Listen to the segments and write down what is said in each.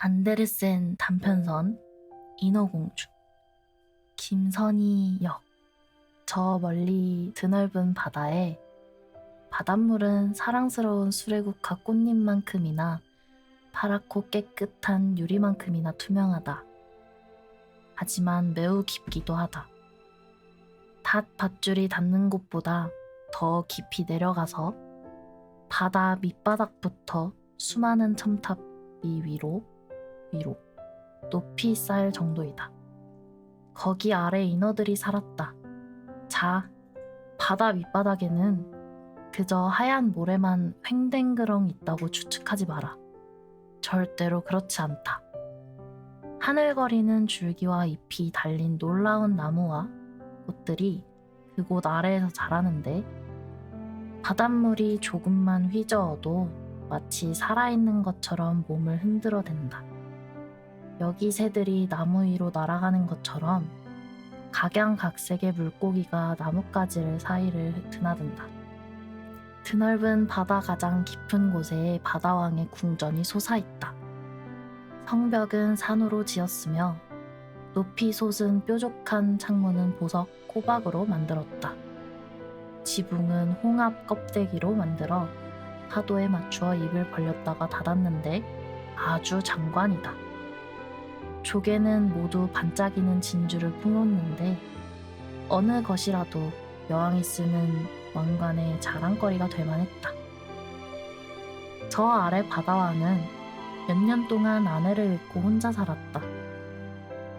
안데르센 단편선 인어공주 김선희 역. 저 멀리 드넓은 바다에 바닷물은 사랑스러운 수레국화 꽃잎만큼이나 파랗고 깨끗한 유리만큼이나 투명하다. 하지만 매우 깊기도 하다. 닷밧줄이 닿는 곳보다 더 깊이 내려가서 바다 밑바닥부터 수많은 첨탑이 위로 높이 쌓일 정도이다. 거기 아래 인어들이 살았다. 자, 바다 밑바닥에는 그저 하얀 모래만 횡댕그렁 있다고 추측하지 마라. 절대로 그렇지 않다. 하늘거리는 줄기와 잎이 달린 놀라운 나무와 꽃들이 그곳 아래에서 자라는데 바닷물이 조금만 휘저어도 마치 살아있는 것처럼 몸을 흔들어댄다. 여기 새들이 나무 위로 날아가는 것처럼 각양각색의 물고기가 나뭇가지를 사이를 드나든다. 드넓은 바다 가장 깊은 곳에 바다왕의 궁전이 솟아있다. 성벽은 산으로 지었으며 높이 솟은 뾰족한 창문은 보석 호박으로 만들었다. 지붕은 홍합 껍데기로 만들어 파도에 맞추어 입을 벌렸다가 닫았는데 아주 장관이다. 조개는 모두 반짝이는 진주를 품었는데 어느 것이라도 여왕이 쓰는 왕관의 자랑거리가 될 만했다. 저 아래 바다왕은 몇 년 동안 아내를 잃고 혼자 살았다.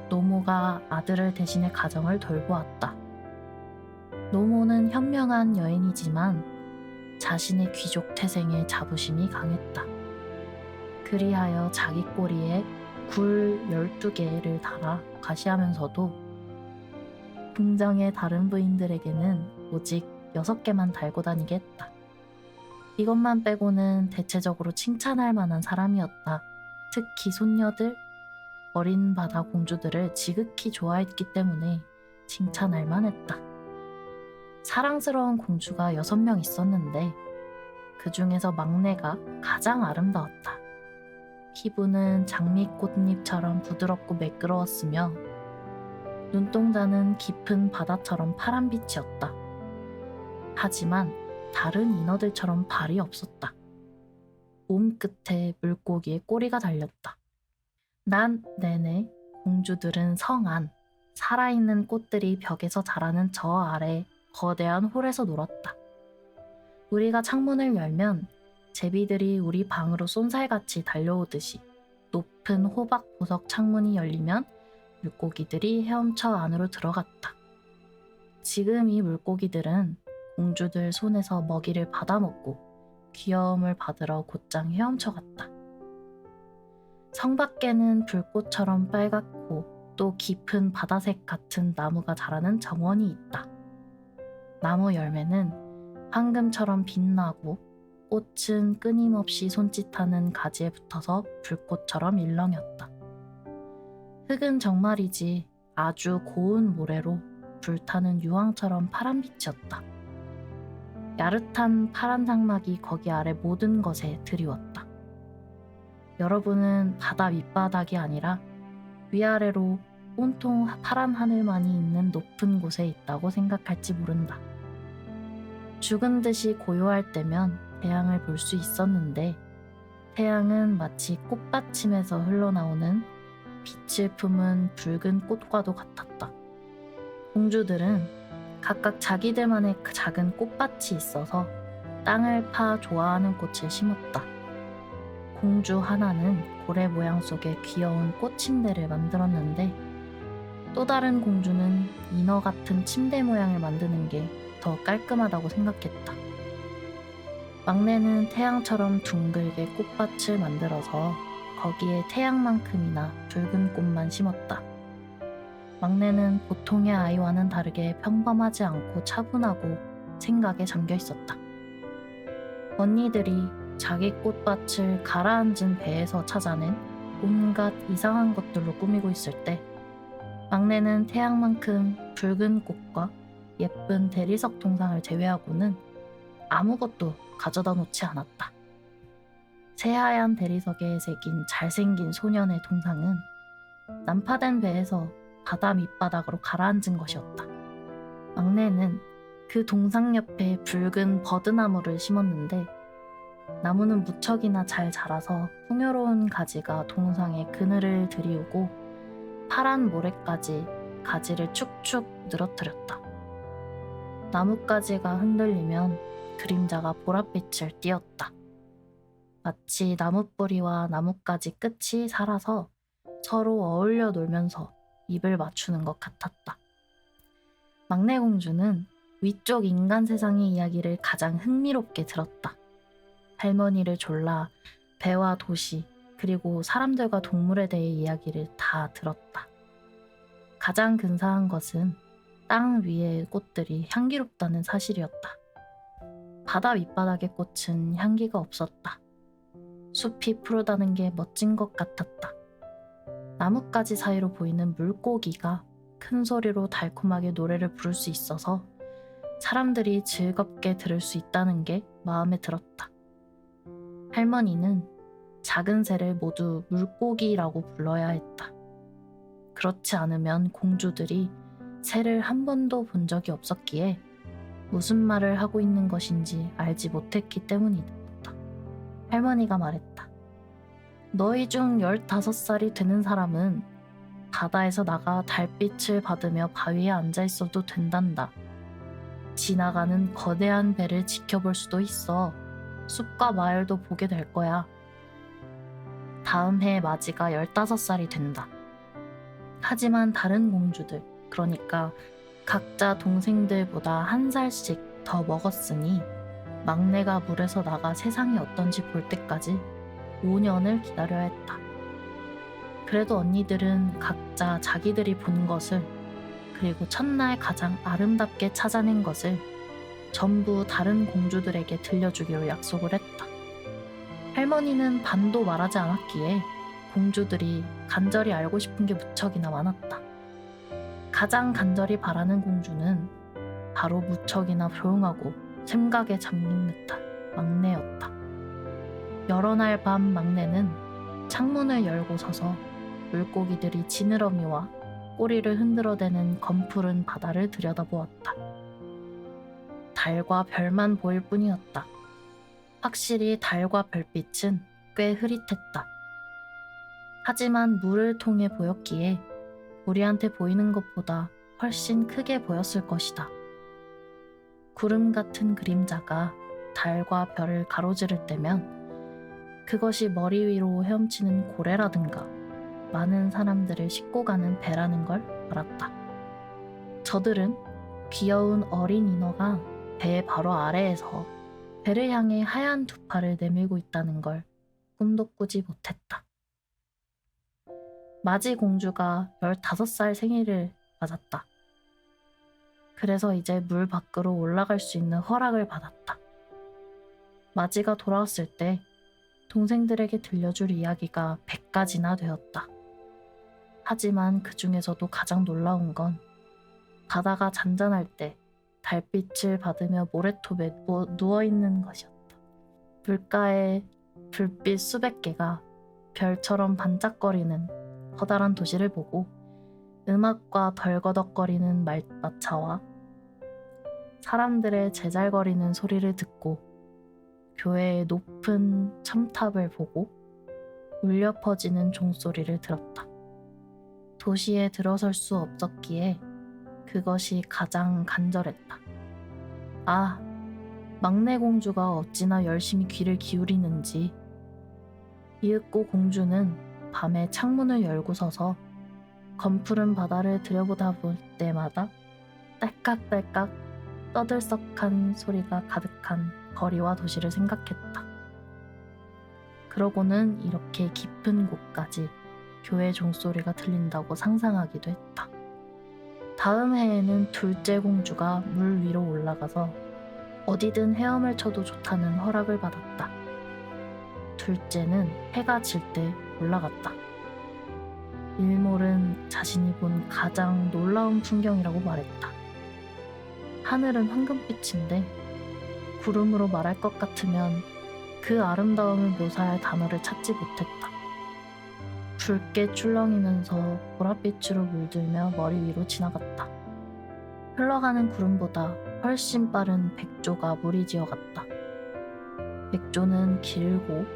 노모가 아들을 대신해 가정을 돌보았다. 노모는 현명한 여인이지만 자신의 귀족 태생에 자부심이 강했다. 그리하여 자기 꼬리에 굴 12개를 달아 과시하면서도 궁정의 다른 부인들에게는 오직 6개만 달고 다니게 했다. 이것만 빼고는 대체적으로 칭찬할 만한 사람이었다. 특히 손녀들, 어린 바다 공주들을 지극히 좋아했기 때문에 칭찬할 만했다. 사랑스러운 공주가 6명 있었는데 그 중에서 막내가 가장 아름다웠다. 피부는 장미꽃잎처럼 부드럽고 매끄러웠으며 눈동자는 깊은 바다처럼 파란빛이었다. 하지만 다른 인어들처럼 발이 없었다. 몸 끝에 물고기의 꼬리가 달렸다. 난 내내 공주들은 성 안, 살아있는 꽃들이 벽에서 자라는 저 아래 거대한 홀에서 놀았다. 우리가 창문을 열면 제비들이 우리 방으로 쏜살같이 달려오듯이 높은 호박 보석 창문이 열리면 물고기들이 헤엄쳐 안으로 들어갔다. 지금 이 물고기들은 공주들 손에서 먹이를 받아먹고 귀여움을 받으러 곧장 헤엄쳐 갔다. 성 밖에는 불꽃처럼 빨갛고 또 깊은 바다색 같은 나무가 자라는 정원이 있다. 나무 열매는 황금처럼 빛나고 꽃은 끊임없이 손짓하는 가지에 붙어서 불꽃처럼 일렁였다. 흙은 정말이지 아주 고운 모래로 불타는 유황처럼 파란빛이었다. 야릇한 파란 장막이 거기 아래 모든 것에 드리웠다. 여러분은 바다 밑바닥이 아니라 위아래로 온통 파란 하늘만이 있는 높은 곳에 있다고 생각할지 모른다. 죽은 듯이 고요할 때면 태양을 볼 수 있었는데 태양은 마치 꽃받침에서 흘러나오는 빛을 품은 붉은 꽃과도 같았다. 공주들은 각각 자기들만의 작은 꽃밭이 있어서 땅을 파 좋아하는 꽃을 심었다. 공주 하나는 고래 모양 속의 귀여운 꽃침대를 만들었는데 또 다른 공주는 인어 같은 침대 모양을 만드는 게 더 깔끔하다고 생각했다. 막내는 태양처럼 둥글게 꽃밭을 만들어서 거기에 태양만큼이나 붉은 꽃만 심었다. 막내는 보통의 아이와는 다르게 평범하지 않고 차분하고 생각에 잠겨 있었다. 언니들이 자기 꽃밭을 가라앉은 배에서 찾아낸 온갖 이상한 것들로 꾸미고 있을 때 막내는 태양만큼 붉은 꽃과 예쁜 대리석 동상을 제외하고는 아무것도 가져다 놓지 않았다. 새하얀 대리석에 새긴 잘생긴 소년의 동상은 난파된 배에서 바다 밑바닥으로 가라앉은 것이었다. 막내는 그 동상 옆에 붉은 버드나무를 심었는데 나무는 무척이나 잘 자라서 풍요로운 가지가 동상의 그늘을 들이우고 파란 모래까지 가지를 축축 늘어뜨렸다. 나뭇가지가 흔들리면 그림자가 보랏빛을 띄었다. 마치 나뭇뿌리와 나뭇가지 끝이 살아서 서로 어울려 놀면서 입을 맞추는 것 같았다. 막내 공주는 위쪽 인간 세상의 이야기를 가장 흥미롭게 들었다. 할머니를 졸라 배와 도시 그리고 사람들과 동물에 대해 이야기를 다 들었다. 가장 근사한 것은 땅 위의 꽃들이 향기롭다는 사실이었다. 바다 밑바닥의 꽃은 향기가 없었다. 숲이 푸르다는 게 멋진 것 같았다. 나뭇가지 사이로 보이는 물고기가 큰 소리로 달콤하게 노래를 부를 수 있어서 사람들이 즐겁게 들을 수 있다는 게 마음에 들었다. 할머니는 작은 새를 모두 물고기라고 불러야 했다. 그렇지 않으면 공주들이 새를 한 번도 본 적이 없었기에 무슨 말을 하고 있는 것인지 알지 못했기 때문이다. 할머니가 말했다. 너희 중 15살이 되는 사람은 바다에서 나가 달빛을 받으며 바위에 앉아 있어도 된단다. 지나가는 거대한 배를 지켜볼 수도 있어. 숲과 마을도 보게 될 거야. 다음 해 마지가 15살이 된다. 하지만 다른 공주들, 그러니까 각자 동생들보다 1살씩 더 먹었으니 막내가 물에서 나가 세상이 어떤지 볼 때까지 5년을 기다려야 했다. 그래도 언니들은 각자 자기들이 본 것을, 그리고 첫날 가장 아름답게 찾아낸 것을 전부 다른 공주들에게 들려주기로 약속을 했다. 할머니는 반도 말하지 않았기에 공주들이 간절히 알고 싶은 게 무척이나 많았다. 가장 간절히 바라는 공주는 바로 무척이나 조용하고 생각에 잠긴 듯한 막내였다. 여러 날 밤 막내는 창문을 열고 서서 물고기들이 지느러미와 꼬리를 흔들어대는 검푸른 바다를 들여다보았다. 달과 별만 보일 뿐이었다. 확실히 달과 별빛은 꽤 흐릿했다. 하지만 물을 통해 보였기에 우리한테 보이는 것보다 훨씬 크게 보였을 것이다. 구름 같은 그림자가 달과 별을 가로지를 때면 그것이 머리 위로 헤엄치는 고래라든가 많은 사람들을 싣고 가는 배라는 걸 알았다. 저들은 귀여운 어린 인어가 배 바로 아래에서 배를 향해 하얀 두 팔을 내밀고 있다는 걸 꿈도 꾸지 못했다. 마지 공주가 15살 생일을 맞았다. 그래서 이제 물 밖으로 올라갈 수 있는 허락을 받았다. 마지가 돌아왔을 때 동생들에게 들려줄 이야기가 100가지나 되었다. 하지만 그 중에서도 가장 놀라운 건 바다가 잔잔할 때 달빛을 받으며 모래톱에 누워있는 것이었다. 물가에 불빛 수백 개가 별처럼 반짝거리는 커다란 도시를 보고 음악과 덜거덕거리는 말마차와 사람들의 제잘거리는 소리를 듣고 교회의 높은 첨탑을 보고 울려 퍼지는 종소리를 들었다. 도시에 들어설 수 없었기에 그것이 가장 간절했다. 아, 막내 공주가 어찌나 열심히 귀를 기울이는지. 이윽고 공주는 밤에 창문을 열고 서서 검푸른 바다를 들여보다 볼 때마다 딸깍딸깍 떠들썩한 소리가 가득한 거리와 도시를 생각했다. 그러고는 이렇게 깊은 곳까지 교회 종소리가 들린다고 상상하기도 했다. 다음 해에는 둘째 공주가 물 위로 올라가서 어디든 헤엄을 쳐도 좋다는 허락을 받았다. 둘째는 해가 질 때 올라갔다. 일몰은 자신이 본 가장 놀라운 풍경이라고 말했다. 하늘은 황금빛인데 구름으로 말할 것 같으면 그 아름다움을 묘사할 단어를 찾지 못했다. 붉게 출렁이면서 보랏빛으로 물들며 머리 위로 지나갔다. 흘러가는 구름보다 훨씬 빠른 백조가 무리지어 갔다. 백조는 길고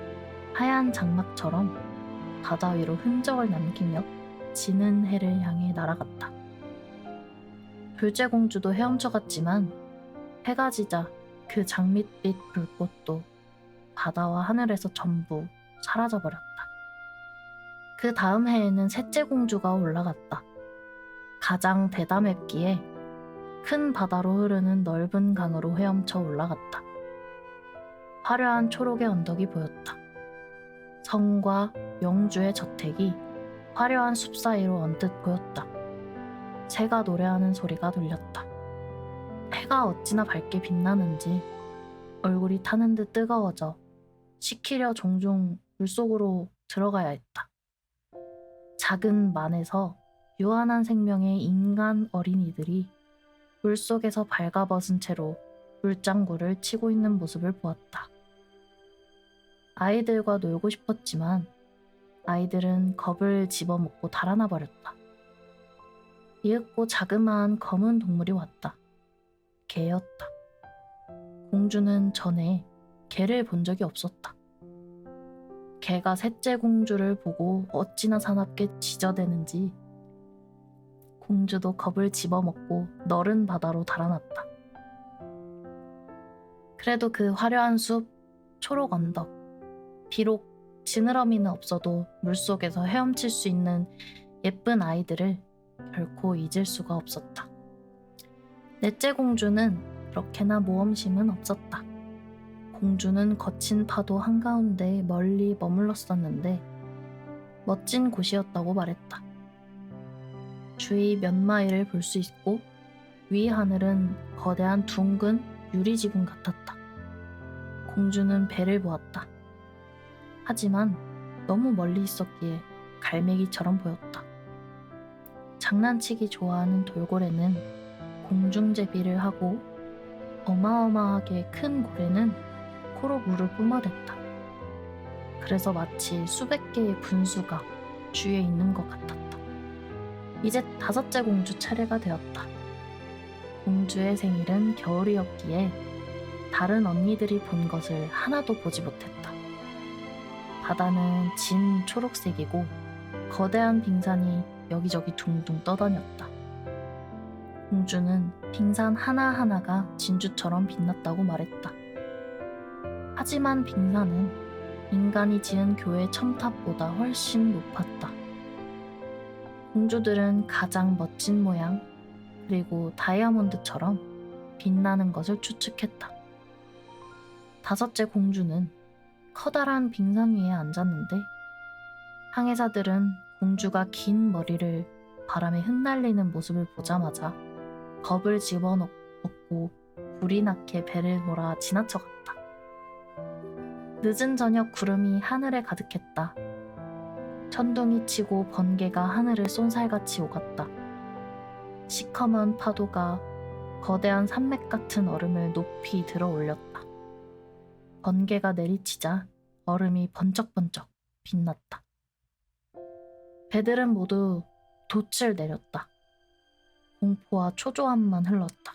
하얀 장막처럼 바다 위로 흔적을 남기며 지는 해를 향해 날아갔다. 둘째공주도 헤엄쳐갔지만 해가 지자 그 장밋빛 불꽃도 바다와 하늘에서 전부 사라져버렸다. 그 다음 해에는 셋째 공주가 올라갔다. 가장 대담했기에 큰 바다로 흐르는 넓은 강으로 헤엄쳐 올라갔다. 화려한 초록의 언덕이 보였다. 성과 영주의 저택이 화려한 숲 사이로 언뜻 보였다. 새가 노래하는 소리가 들렸다. 해가 어찌나 밝게 빛나는지 얼굴이 타는 듯 뜨거워져 식히려 종종 물속으로 들어가야 했다. 작은 만에서 유한한 생명의 인간 어린이들이 물속에서 발가벗은 채로 물장구를 치고 있는 모습을 보았다. 아이들과 놀고 싶었지만 아이들은 겁을 집어먹고 달아나 버렸다. 이윽고 자그마한 검은 동물이 왔다. 개였다. 공주는 전에 개를 본 적이 없었다. 개가 셋째 공주를 보고 어찌나 사납게 짖어대는지 공주도 겁을 집어먹고 너른 바다로 달아났다. 그래도 그 화려한 숲, 초록 언덕, 비록 지느러미는 없어도 물속에서 헤엄칠 수 있는 예쁜 아이들을 결코 잊을 수가 없었다. 넷째 공주는 그렇게나 모험심은 없었다. 공주는 거친 파도 한가운데 멀리 머물렀었는데 멋진 곳이었다고 말했다. 주위 몇 마일을 볼 수 있고 위 하늘은 거대한 둥근 유리지붕 같았다. 공주는 배를 보았다. 하지만 너무 멀리 있었기에 갈매기처럼 보였다. 장난치기 좋아하는 돌고래는 공중제비를 하고 어마어마하게 큰 고래는 코로 물을 뿜어댔다. 그래서 마치 수백 개의 분수가 주위에 있는 것 같았다. 이제 다섯째 공주 차례가 되었다. 공주의 생일은 겨울이었기에 다른 언니들이 본 것을 하나도 보지 못했다. 바다는 진 초록색이고 거대한 빙산이 여기저기 둥둥 떠다녔다. 공주는 빙산 하나하나가 진주처럼 빛났다고 말했다. 하지만 빙산은 인간이 지은 교회 첨탑보다 훨씬 높았다. 공주들은 가장 멋진 모양 그리고 다이아몬드처럼 빛나는 것을 추측했다. 다섯째 공주는 커다란 빙산 위에 앉았는데 항해자들은 공주가 긴 머리를 바람에 흩날리는 모습을 보자마자 겁을 집어넣고 불이 나게 배를 몰아 지나쳐갔다. 늦은 저녁 구름이 하늘에 가득했다. 천둥이 치고 번개가 하늘을 쏜살같이 오갔다. 시커먼 파도가 거대한 산맥 같은 얼음을 높이 들어 올렸다. 번개가 내리치자 얼음이 번쩍번쩍 빛났다. 배들은 모두 돛을 내렸다. 공포와 초조함만 흘렀다.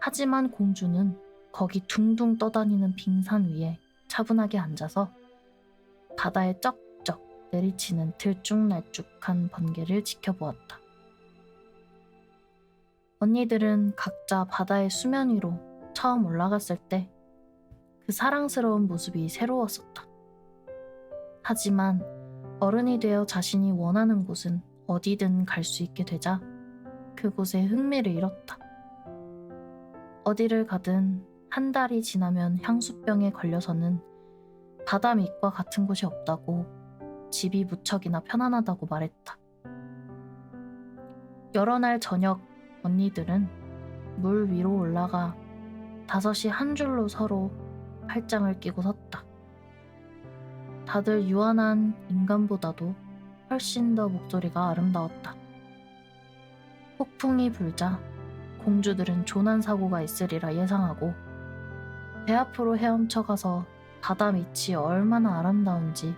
하지만 공주는 거기 둥둥 떠다니는 빙산 위에 차분하게 앉아서 바다에 쩍쩍 내리치는 들쭉날쭉한 번개를 지켜보았다. 언니들은 각자 바다의 수면 위로 처음 올라갔을 때 그 사랑스러운 모습이 새로웠었다. 하지만 어른이 되어 자신이 원하는 곳은 어디든 갈 수 있게 되자 그곳에 흥미를 잃었다. 어디를 가든 한 달이 지나면 향수병에 걸려서는 바다 밑과 같은 곳이 없다고 집이 무척이나 편안하다고 말했다. 여러 날 저녁 언니들은 물 위로 올라가 다섯이 한 줄로 서로 팔짱을 끼고 섰다. 다들 유한한 인간보다도 훨씬 더 목소리가 아름다웠다. 폭풍이 불자 공주들은 조난사고가 있으리라 예상하고 배 앞으로 헤엄쳐가서 바다 밑이 얼마나 아름다운지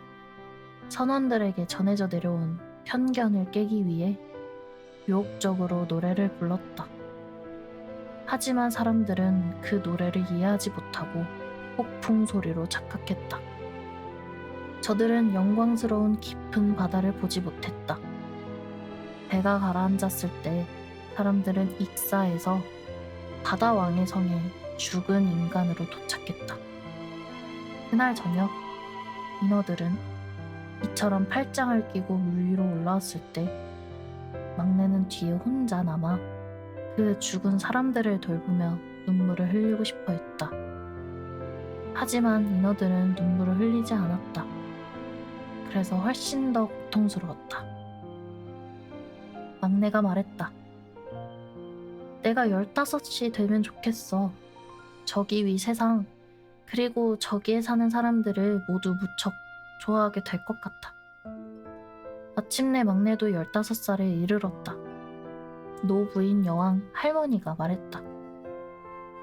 선원들에게 전해져 내려온 편견을 깨기 위해 유혹적으로 노래를 불렀다. 하지만 사람들은 그 노래를 이해하지 못하고 폭풍 소리로 착각했다. 저들은 영광스러운 깊은 바다를 보지 못했다. 배가 가라앉았을 때 사람들은 익사해서 바다왕의 성에 죽은 인간으로 도착했다. 그날 저녁 인어들은 이처럼 팔짱을 끼고 물 위로 올라왔을 때 막내는 뒤에 혼자 남아 그 죽은 사람들을 돌보며 눈물을 흘리고 싶어 했다. 하지만 인어들은 눈물을 흘리지 않았다. 그래서 훨씬 더 고통스러웠다. 막내가 말했다. 내가 15이 되면 좋겠어. 저기 위 세상, 그리고 저기에 사는 사람들을 모두 무척 좋아하게 될 것 같아. 마침내 막내도 15살에 이르렀다. 노부인 여왕 할머니가 말했다.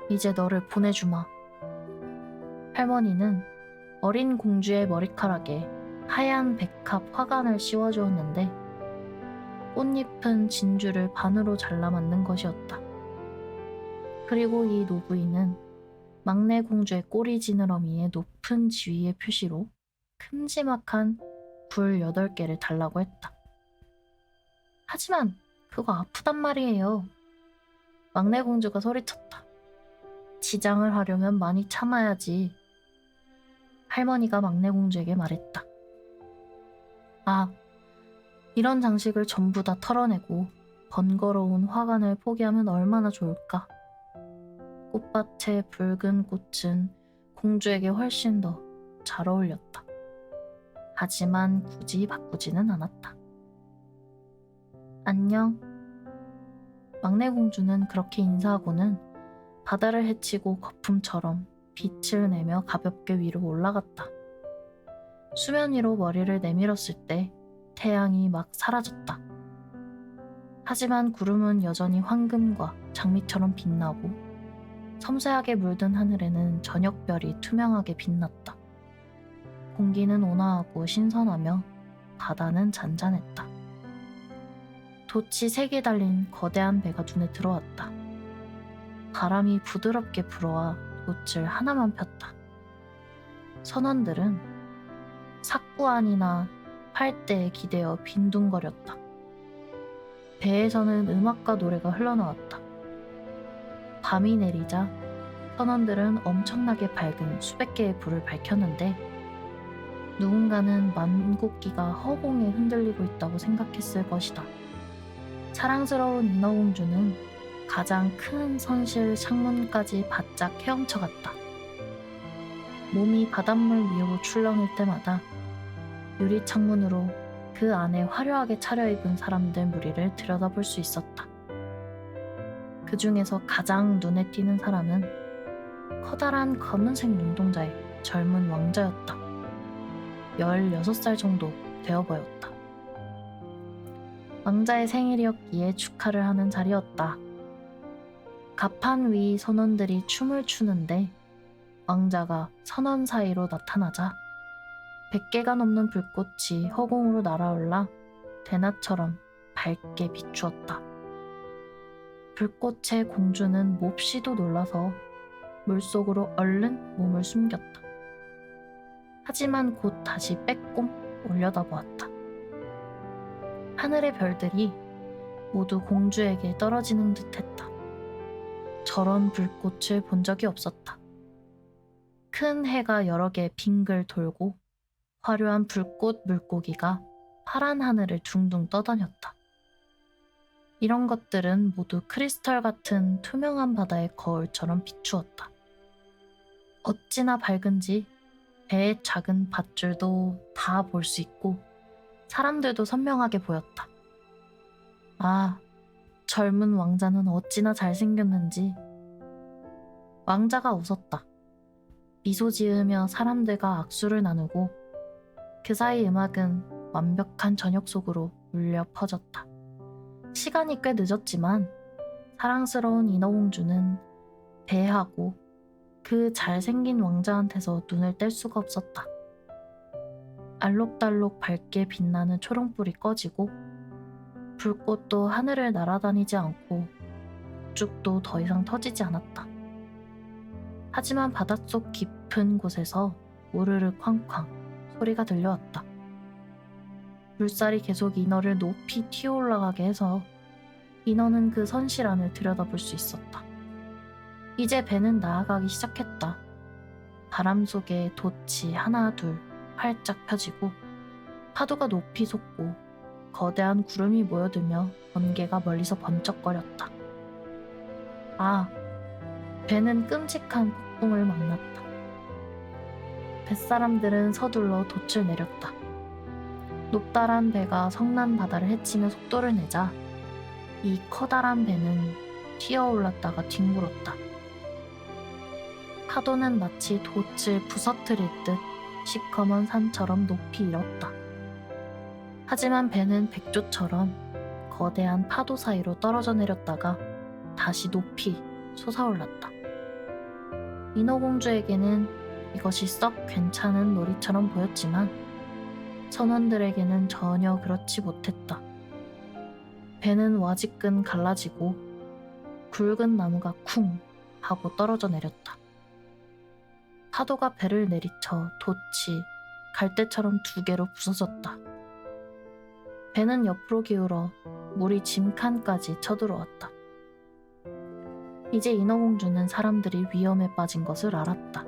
이제 너를 보내주마. 할머니는 어린 공주의 머리카락에 하얀 백합 화관을 씌워주었는데 꽃잎은 진주를 반으로 잘라 만든 것이었다. 그리고 이 노부인은 막내 공주의 꼬리 지느러미에 높은 지위의 표시로 큼지막한 불 8개를 달라고 했다. 하지만 그거 아프단 말이에요. 막내 공주가 소리쳤다. 지장을 하려면 많이 참아야지. 할머니가 막내 공주에게 말했다. 아, 이런 장식을 전부 다 털어내고 번거로운 화관을 포기하면 얼마나 좋을까. 꽃밭의 붉은 꽃은 공주에게 훨씬 더 잘 어울렸다. 하지만 굳이 바꾸지는 않았다. 안녕. 막내 공주는 그렇게 인사하고는 바다를 헤치고 거품처럼 빛을 내며 가볍게 위로 올라갔다. 수면 위로 머리를 내밀었을 때 태양이 막 사라졌다. 하지만 구름은 여전히 황금과 장미처럼 빛나고 섬세하게 물든 하늘에는 저녁별이 투명하게 빛났다. 공기는 온화하고 신선하며 바다는 잔잔했다. 돛이 3개 달린 거대한 배가 눈에 들어왔다. 바람이 부드럽게 불어와 돛을 하나만 폈다. 선원들은 삭구안이나 팔대에 기대어 빈둥거렸다. 배에서는 음악과 노래가 흘러나왔다. 밤이 내리자 선원들은 엄청나게 밝은 수백 개의 불을 밝혔는데 누군가는 만국기가 허공에 흔들리고 있다고 생각했을 것이다. 사랑스러운 인어공주는 가장 큰 선실 창문까지 바짝 헤엄쳐갔다. 몸이 바닷물 위로 출렁일 때마다 유리 창문으로 그 안에 화려하게 차려입은 사람들 무리를 들여다볼 수 있었다. 그 중에서 가장 눈에 띄는 사람은 커다란 검은색 눈동자의 젊은 왕자였다. 16살 정도 되어 보였다. 왕자의 생일이었기에 축하를 하는 자리였다. 갑판 위 선원들이 춤을 추는데 왕자가 선원 사이로 나타나자 100개가 넘는 불꽃이 허공으로 날아올라 대낮처럼 밝게 비추었다. 불꽃에 공주는 몹시도 놀라서 물속으로 얼른 몸을 숨겼다. 하지만 곧 다시 빼꼼 올려다보았다. 하늘의 별들이 모두 공주에게 떨어지는 듯했다. 저런 불꽃을 본 적이 없었다. 큰 해가 여러 개 빙글 돌고 화려한 불꽃 물고기가 파란 하늘을 둥둥 떠다녔다. 이런 것들은 모두 크리스탈 같은 투명한 바다의 거울처럼 비추었다. 어찌나 밝은지 배의 작은 밧줄도 다 볼 수 있고 사람들도 선명하게 보였다. 아, 젊은 왕자는 어찌나 잘생겼는지. 왕자가 웃었다. 미소 지으며 사람들과 악수를 나누고 그 사이 음악은 완벽한 저녁 속으로 울려 퍼졌다. 시간이 꽤 늦었지만 사랑스러운 인어공주는 배하고 그 잘생긴 왕자한테서 눈을 뗄 수가 없었다. 알록달록 밝게 빛나는 초롱불이 꺼지고 불꽃도 하늘을 날아다니지 않고 폭죽도 더 이상 터지지 않았다. 하지만 바닷속 깊은 곳에서 우르르 쾅쾅 소리가 들려왔다. 물살이 계속 인어를 높이 튀어 올라가게 해서 인어는 그 선실 안을 들여다볼 수 있었다. 이제 배는 나아가기 시작했다. 바람 속에 돛이 하나 둘 활짝 펴지고 파도가 높이 솟고 거대한 구름이 모여들며 번개가 멀리서 번쩍거렸다. 아, 배는 끔찍한 폭풍을 만났다. 뱃사람들은 서둘러 돛을 내렸다. 높다란 배가 성난 바다를 헤치며 속도를 내자 이 커다란 배는 튀어올랐다가 뒹굴었다. 파도는 마치 돛을 부서뜨릴 듯 시커먼 산처럼 높이 일었다. 하지만 배는 백조처럼 거대한 파도 사이로 떨어져 내렸다가 다시 높이 솟아올랐다. 인어공주에게는 이것이 썩 괜찮은 놀이처럼 보였지만 선원들에게는 전혀 그렇지 못했다. 배는 와지끈 갈라지고 굵은 나무가 쿵 하고 떨어져 내렸다. 파도가 배를 내리쳐 돛이 갈대처럼 두 개로 부서졌다. 배는 옆으로 기울어 물이 짐칸까지 쳐들어왔다. 이제 인어공주는 사람들이 위험에 빠진 것을 알았다.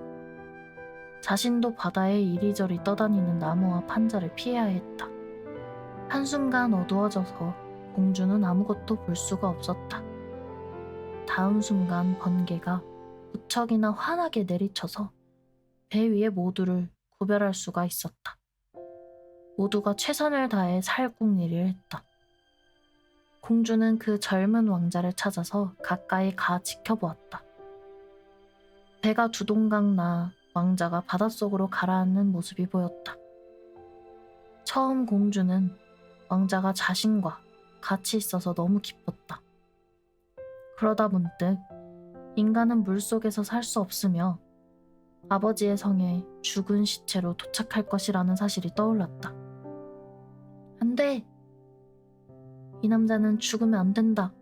자신도 바다에 이리저리 떠다니는 나무와 판자를 피해야 했다. 한순간 어두워져서 공주는 아무것도 볼 수가 없었다. 다음 순간 번개가 무척이나 환하게 내리쳐서 배 위의 모두를 구별할 수가 있었다. 모두가 최선을 다해 살궁리를 했다. 공주는 그 젊은 왕자를 찾아서 가까이 가 지켜보았다. 배가 두동강 나 왕자가 바닷속으로 가라앉는 모습이 보였다. 처음 공주는 왕자가 자신과 같이 있어서 너무 기뻤다. 그러다 문득 인간은 물속에서 살 수 없으며 아버지의 성에 죽은 시체로 도착할 것이라는 사실이 떠올랐다. 안 돼! 이 남자는 죽으면 안 된다.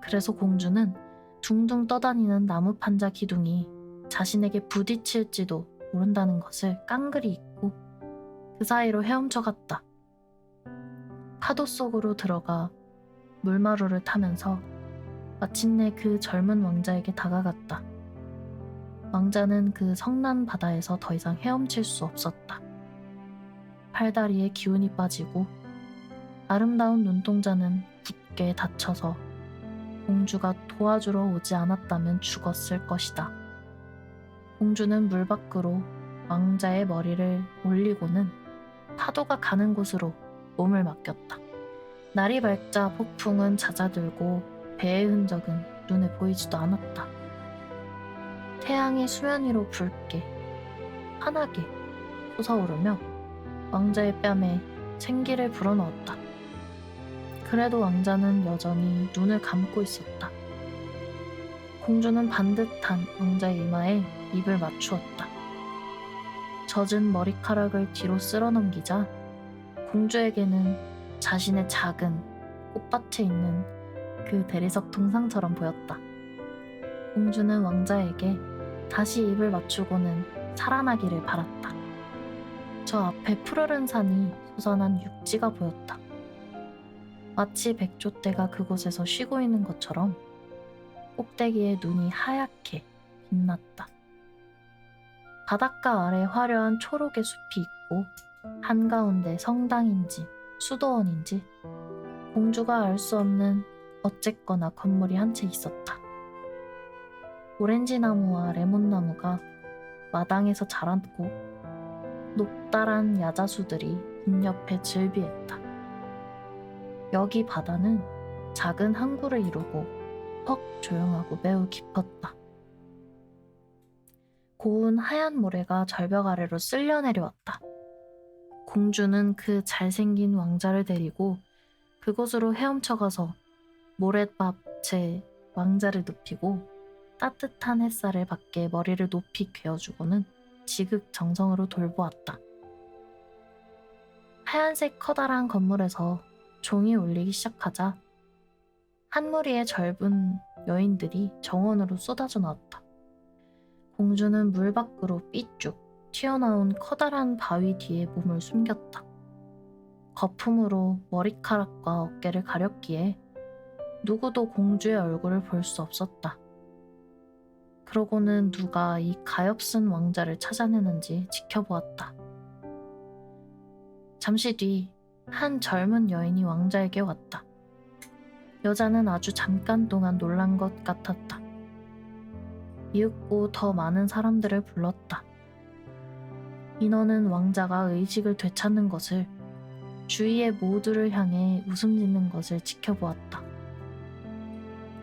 그래서 공주는 둥둥 떠다니는 나무 판자 기둥이 자신에게 부딪힐지도 모른다는 것을 깡그리 잊고 그 사이로 헤엄쳐 갔다. 파도 속으로 들어가 물마루를 타면서 마침내 그 젊은 왕자에게 다가갔다. 왕자는 그 성난 바다에서 더 이상 헤엄칠 수 없었다. 팔다리에 기운이 빠지고 아름다운 눈동자는 굳게 닫혀서 공주가 도와주러 오지 않았다면 죽었을 것이다. 공주는 물 밖으로 왕자의 머리를 올리고는 파도가 가는 곳으로 몸을 맡겼다. 날이 밝자 폭풍은 잦아들고 배의 흔적은 눈에 보이지도 않았다. 태양이 수면 위로 붉게 환하게 솟아오르며 왕자의 뺨에 생기를 불어넣었다. 그래도 왕자는 여전히 눈을 감고 있었다. 공주는 반듯한 왕자의 이마에 입을 맞추었다. 젖은 머리카락을 뒤로 쓸어넘기자 공주에게는 자신의 작은 꽃밭에 있는 그 대리석 동상처럼 보였다. 공주는 왕자에게 다시 입을 맞추고는 살아나기를 바랐다. 저 앞에 푸르른 산이 솟아난 육지가 보였다. 마치 백조떼가 그곳에서 쉬고 있는 것처럼 꼭대기에 눈이 하얗게 빛났다. 바닷가 아래 화려한 초록의 숲이 있고 한가운데 성당인지 수도원인지 공주가 알 수 없는 어쨌거나 건물이 한 채 있었다. 오렌지 나무와 레몬 나무가 마당에서 자랐고 높다란 야자수들이 문 옆에 즐비했다. 여기 바다는 작은 항구를 이루고 퍽 조용하고 매우 깊었다. 고운 하얀 모래가 절벽 아래로 쓸려 내려왔다. 공주는 그 잘생긴 왕자를 데리고 그곳으로 헤엄쳐가서 모랫밥에 왕자를 눕히고 따뜻한 햇살을 받게 머리를 높이 괴어주고는 지극정성으로 돌보았다. 하얀색 커다란 건물에서 종이 울리기 시작하자 한 무리의 젊은 여인들이 정원으로 쏟아져 나왔다. 공주는 물 밖으로 삐쭉 튀어나온 커다란 바위 뒤에 몸을 숨겼다. 거품으로 머리카락과 어깨를 가렸기에 누구도 공주의 얼굴을 볼 수 없었다. 그러고는 누가 이 가엾은 왕자를 찾아내는지 지켜보았다. 잠시 뒤 한 젊은 여인이 왕자에게 왔다. 여자는 아주 잠깐 동안 놀란 것 같았다. 이윽고 더 많은 사람들을 불렀다. 인어는 왕자가 의식을 되찾는 것을, 주위의 모두를 향해 웃음 짓는 것을 지켜보았다.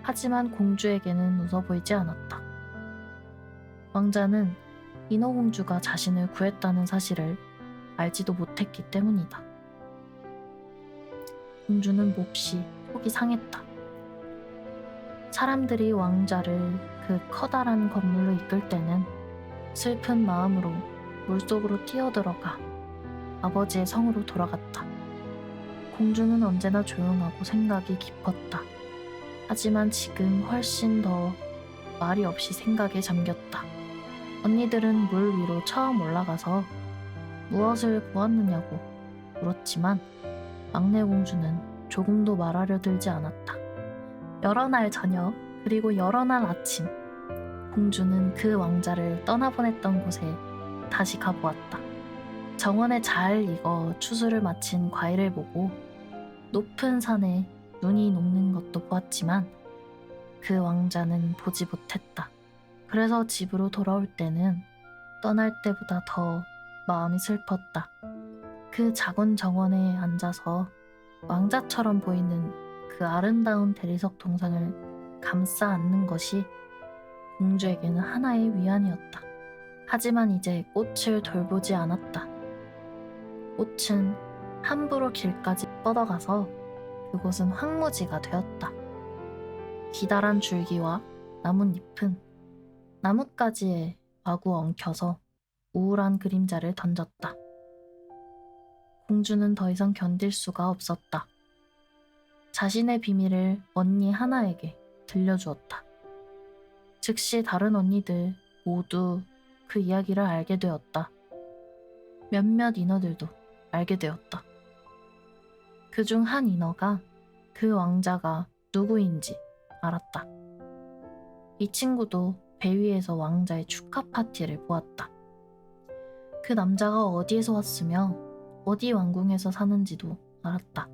하지만 공주에게는 웃어 보이지 않았다. 왕자는 인어공주가 자신을 구했다는 사실을 알지도 못했기 때문이다. 공주는 몹시 속이 상했다. 사람들이 왕자를 그 커다란 건물로 이끌 때는 슬픈 마음으로 물속으로 뛰어들어가 아버지의 성으로 돌아갔다. 공주는 언제나 조용하고 생각이 깊었다. 하지만 지금 훨씬 더 말이 없이 생각에 잠겼다. 언니들은 물 위로 처음 올라가서 무엇을 보았느냐고 물었지만 막내 공주는 조금도 말하려 들지 않았다. 여러 날 저녁, 그리고 여러 날 아침, 공주는 그 왕자를 떠나보냈던 곳에 다시 가보았다. 정원에 잘 익어 추수를 마친 과일을 보고 높은 산에 눈이 녹는 것도 보았지만 그 왕자는 보지 못했다. 그래서 집으로 돌아올 때는 떠날 때보다 더 마음이 슬펐다. 그 작은 정원에 앉아서 왕자처럼 보이는 그 아름다운 대리석 동상을 감싸 안는 것이 공주에게는 하나의 위안이었다. 하지만 이제 꽃을 돌보지 않았다. 꽃은 함부로 길까지 뻗어가서 그곳은 황무지가 되었다. 기다란 줄기와 나뭇잎은 나뭇가지에 마구 엉켜서 우울한 그림자를 던졌다. 공주는 더 이상 견딜 수가 없었다. 자신의 비밀을 언니 하나에게 들려주었다. 즉시 다른 언니들 모두 그 이야기를 알게 되었다. 몇몇 인어들도 알게 되었다. 그중 한 인어가 그 왕자가 누구인지 알았다. 이 친구도 배 위에서 왕자의 축하 파티를 보았다. 그 남자가 어디에서 왔으며 어디 왕궁에서 사는지도 알았다.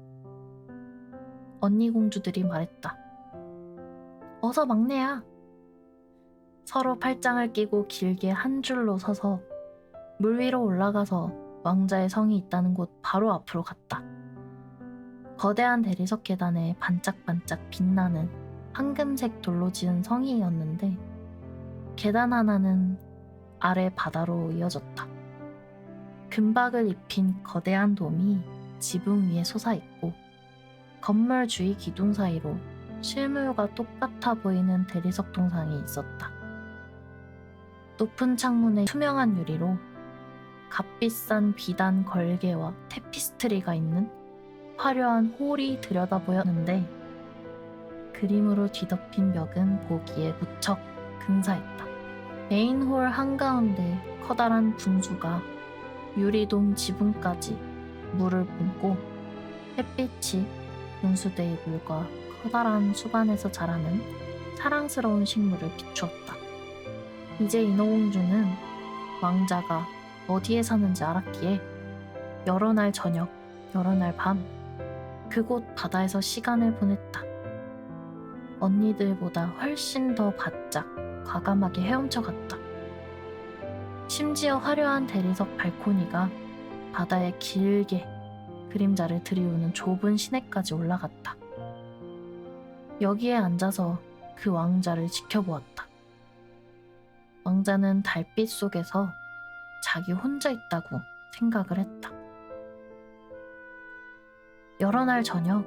언니 공주들이 말했다. 어서 막내야. 서로 팔짱을 끼고 길게 한 줄로 서서 물 위로 올라가서 왕자의 성이 있다는 곳 바로 앞으로 갔다. 거대한 대리석 계단에 반짝반짝 빛나는 황금색 돌로 지은 성이었는데 계단 하나는 아래 바다로 이어졌다. 금박을 입힌 거대한 돔이 지붕 위에 솟아있고 건물 주위 기둥 사이로 실물과 똑같아 보이는 대리석 동상이 있었다. 높은 창문에 투명한 유리로 값비싼 비단 걸개와 테피스트리가 있는 화려한 홀이 들여다 보였는데 그림으로 뒤덮인 벽은 보기에 무척 근사했다. 메인 홀 한가운데 커다란 분수가 유리돔 지붕까지 물을 뿜고 햇빛이 분수대의 물과 커다란 수반에서 자라는 사랑스러운 식물을 비추었다. 이제 인어공주는 왕자가 어디에 사는지 알았기에 여러 날 저녁, 여러 날 밤 그곳 바다에서 시간을 보냈다. 언니들보다 훨씬 더 바짝 과감하게 헤엄쳐 갔다. 심지어 화려한 대리석 발코니가 바다에 길게 그림자를 들이우는 좁은 시내까지 올라갔다. 여기에 앉아서 그 왕자를 지켜보았다. 왕자는 달빛 속에서 자기 혼자 있다고 생각을 했다. 여러 날 저녁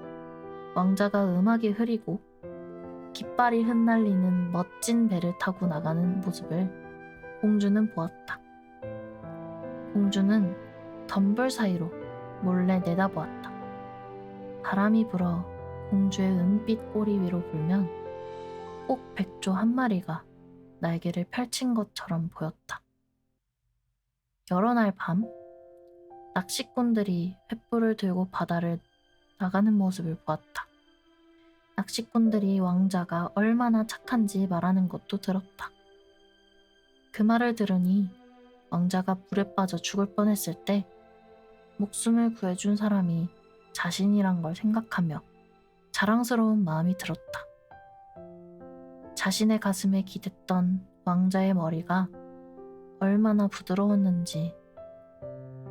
왕자가 음악이 흐리고 깃발이 흩날리는 멋진 배를 타고 나가는 모습을 공주는 보았다. 공주는 덤불 사이로 몰래 내다보았다. 바람이 불어 공주의 은빛 꼬리 위로 불면 꼭 백조 한 마리가 날개를 펼친 것처럼 보였다. 여러 날 밤, 낚시꾼들이 횃불을 들고 바다를 나가는 모습을 보았다. 낚시꾼들이 왕자가 얼마나 착한지 말하는 것도 들었다. 그 말을 들으니 왕자가 물에 빠져 죽을 뻔했을 때 목숨을 구해준 사람이 자신이란 걸 생각하며 자랑스러운 마음이 들었다. 자신의 가슴에 기댔던 왕자의 머리가 얼마나 부드러웠는지,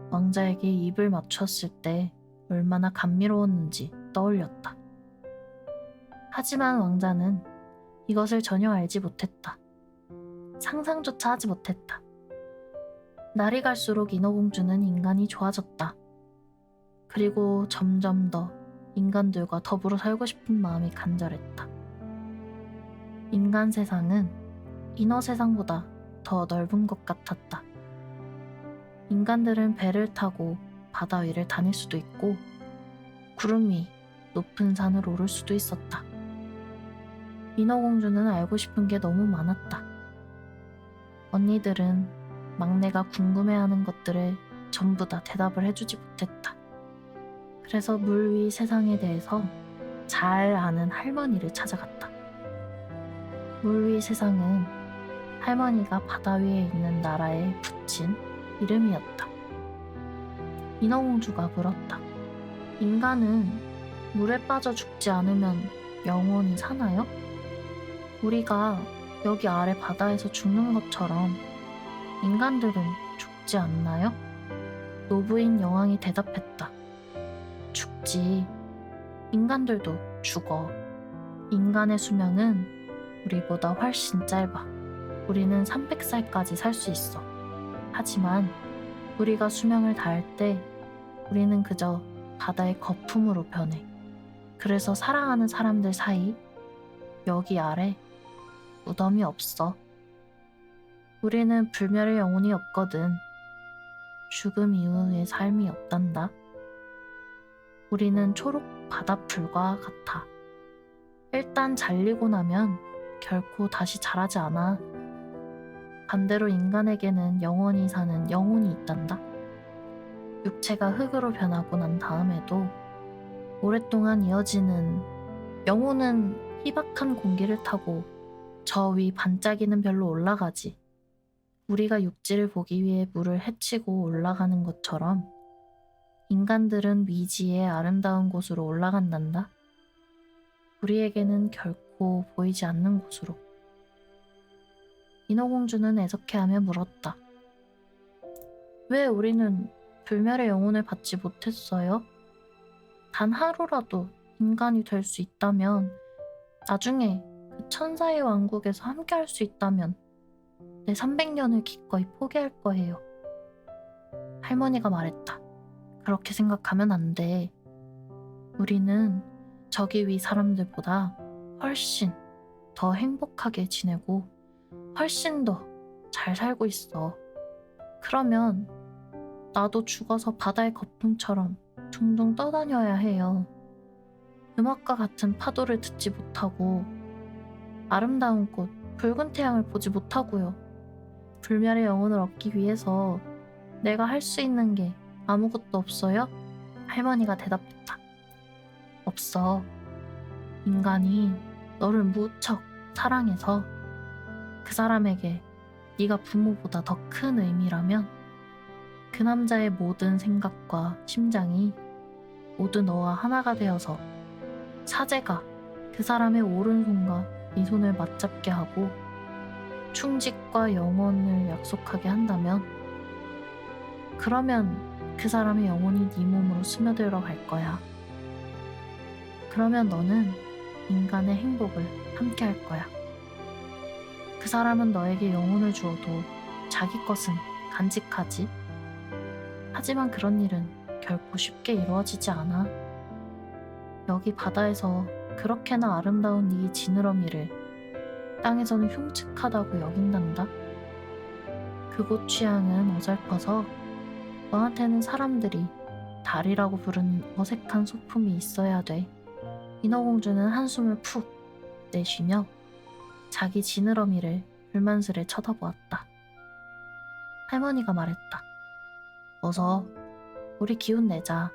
왕자에게 입을 맞췄을 때 얼마나 감미로웠는지 떠올렸다. 하지만 왕자는 이것을 전혀 알지 못했다. 상상조차 하지 못했다. 날이 갈수록 인어공주는 인간이 좋아졌다. 그리고 점점 더 인간들과 더불어 살고 싶은 마음이 간절했다. 인간 세상은 인어 세상보다 더 넓은 것 같았다. 인간들은 배를 타고 바다 위를 다닐 수도 있고 구름 위 높은 산을 오를 수도 있었다. 인어공주는 알고 싶은 게 너무 많았다. 언니들은 막내가 궁금해하는 것들을 전부 다 대답을 해주지 못했다. 그래서 물 위 세상에 대해서 잘 아는 할머니를 찾아갔다. 물 위 세상은 할머니가 바다 위에 있는 나라에 붙인 이름이었다. 인어공주가 물었다. 인간은 물에 빠져 죽지 않으면 영원히 사나요? 우리가 여기 아래 바다에서 죽는 것처럼 인간들은 죽지 않나요? 노부인 여왕이 대답했다. 죽지. 인간들도 죽어. 인간의 수명은 우리보다 훨씬 짧아. 우리는 300살까지 살 수 있어. 하지만 우리가 수명을 다할 때 우리는 그저 바다의 거품으로 변해. 그래서 사랑하는 사람들 사이 여기 아래 무덤이 없어. 우리는 불멸의 영혼이 없거든. 죽음 이후의 삶이 없단다. 우리는 초록 바닷불과 같아. 일단 잘리고 나면 결코 다시 자라지 않아. 반대로 인간에게는 영원히 사는 영혼이 있단다. 육체가 흙으로 변하고 난 다음에도 오랫동안 이어지는 영혼은 희박한 공기를 타고 저 위 반짝이는 별로 올라가지. 우리가 육지를 보기 위해 물을 헤치고 올라가는 것처럼 인간들은 미지의 아름다운 곳으로 올라간단다. 우리에게는 결코 보이지 않는 곳으로. 인어공주는 애석해하며 물었다. 왜 우리는 불멸의 영혼을 받지 못했어요? 단 하루라도 인간이 될 수 있다면, 나중에 그 천사의 왕국에서 함께 할 수 있다면 내 300년을 기꺼이 포기할 거예요. 할머니가 말했다. 그렇게 생각하면 안 돼. 우리는 저기 위 사람들보다 훨씬 더 행복하게 지내고 훨씬 더 잘 살고 있어. 그러면 나도 죽어서 바다의 거품처럼 둥둥 떠다녀야 해요. 음악과 같은 파도를 듣지 못하고 아름다운 꽃, 붉은 태양을 보지 못하고요. 불멸의 영혼을 얻기 위해서 내가 할 수 있는 게 아무것도 없어요? 할머니가 대답했다. 없어. 인간이 너를 무척 사랑해서 그 사람에게 네가 부모보다 더 큰 의미라면 그 남자의 모든 생각과 심장이 모두 너와 하나가 되어서 사제가 그 사람의 오른손과 네 손을 맞잡게 하고 충직과 영원을 약속하게 한다면, 그러면 그 사람의 영혼이 네 몸으로 스며들어 갈 거야. 그러면 너는 인간의 행복을 함께 할 거야. 그 사람은 너에게 영혼을 주어도 자기 것은 간직하지. 하지만 그런 일은 결코 쉽게 이루어지지 않아. 여기 바다에서 그렇게나 아름다운 이 지느러미를 땅에서는 흉측하다고 여긴단다. 그곳 취향은 어설퍼서 너한테는 사람들이 달이라고 부르는 어색한 소품이 있어야 돼. 인어공주는 한숨을 푹 내쉬며 자기 지느러미를 불만스레 쳐다보았다. 할머니가 말했다. 어서 우리 기운 내자.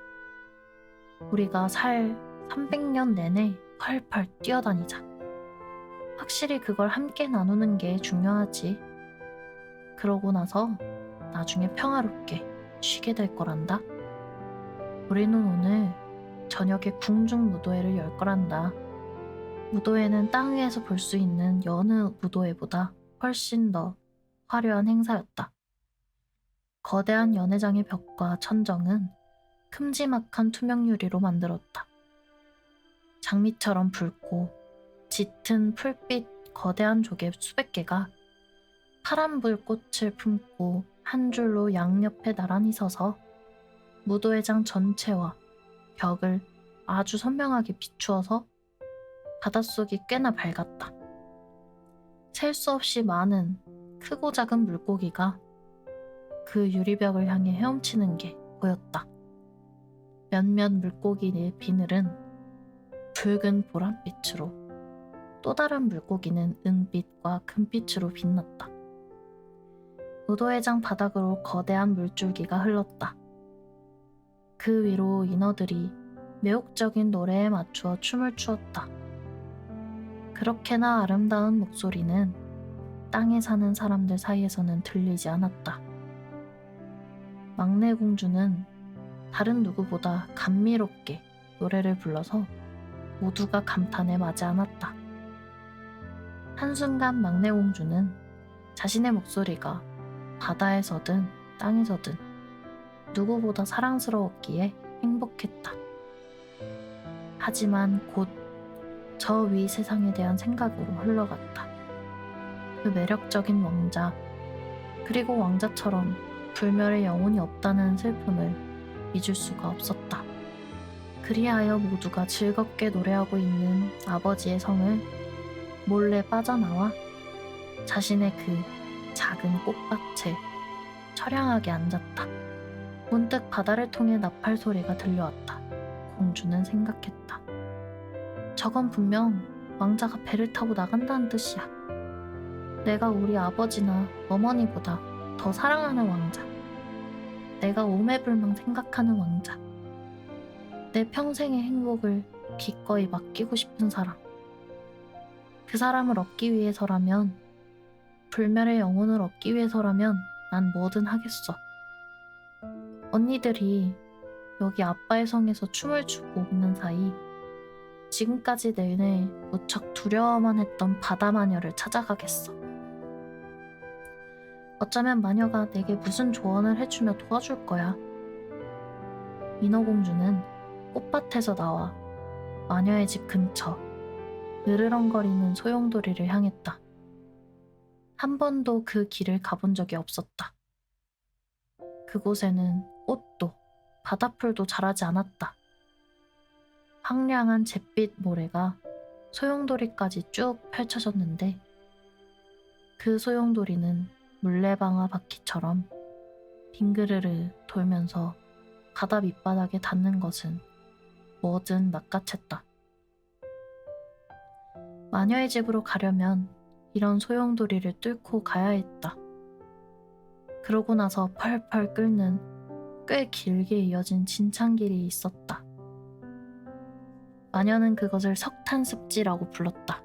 우리가 살 300년 내내 펄펄 뛰어다니자. 확실히 그걸 함께 나누는 게 중요하지. 그러고 나서 나중에 평화롭게 쉬게 될 거란다. 우리는 오늘 저녁에 궁중 무도회를 열 거란다. 무도회는 땅 위에서 볼 수 있는 여느 무도회보다 훨씬 더 화려한 행사였다. 거대한 연회장의 벽과 천정은 큼지막한 투명 유리로 만들었다. 장미처럼 붉고 짙은 풀빛 거대한 조개 수백 개가 파란 불꽃을 품고 한 줄로 양옆에 나란히 서서 무도회장 전체와 벽을 아주 선명하게 비추어서 바닷속이 꽤나 밝았다. 셀 수 없이 많은 크고 작은 물고기가 그 유리벽을 향해 헤엄치는 게 보였다. 몇몇 물고기의 비늘은 붉은 보랏빛으로 또 다른 물고기는 은빛과 금빛으로 빛났다. 무도회장 바닥으로 거대한 물줄기가 흘렀다. 그 위로 인어들이 매혹적인 노래에 맞추어 춤을 추었다. 그렇게나 아름다운 목소리는 땅에 사는 사람들 사이에서는 들리지 않았다. 막내 공주는 다른 누구보다 감미롭게 노래를 불러서 모두가 감탄에 마지 않았다. 한순간 막내 공주는 자신의 목소리가 바다에서든 땅에서든 누구보다 사랑스러웠기에 행복했다. 하지만 곧 저 위 세상에 대한 생각으로 흘러갔다. 그 매력적인 왕자, 그리고 왕자처럼 불멸의 영혼이 없다는 슬픔을 잊을 수가 없었다. 그리하여 모두가 즐겁게 노래하고 있는 아버지의 성을 몰래 빠져나와 자신의 그 작은 꽃밭에 처량하게 앉았다. 문득 바다를 통해 나팔 소리가 들려왔다. 공주는 생각했다. 저건 분명 왕자가 배를 타고 나간다는 뜻이야. 내가 우리 아버지나 어머니보다 더 사랑하는 왕자. 내가 오매불망 생각하는 왕자. 내 평생의 행복을 기꺼이 맡기고 싶은 사람. 그 사람을 얻기 위해서라면, 불멸의 영혼을 얻기 위해서라면 난 뭐든 하겠어. 언니들이 여기 아빠의 성에서 춤을 추고 있는 사이 지금까지 내내 무척 두려워만 했던 바다 마녀를 찾아가겠어. 어쩌면 마녀가 내게 무슨 조언을 해주며 도와줄 거야. 인어공주는 꽃밭에서 나와 마녀의 집 근처 으르렁거리는 소용돌이를 향했다. 한 번도 그 길을 가본 적이 없었다. 그곳에는 꽃도 바다풀도 자라지 않았다. 황량한 잿빛 모래가 소용돌이까지 쭉 펼쳐졌는데 그 소용돌이는 물레방아 바퀴처럼 빙그르르 돌면서 바다 밑바닥에 닿는 것은 뭐든 낚아챘다. 마녀의 집으로 가려면 이런 소용돌이를 뚫고 가야 했다. 그러고 나서 펄펄 끓는 꽤 길게 이어진 진창길이 있었다. 마녀는 그것을 석탄습지라고 불렀다.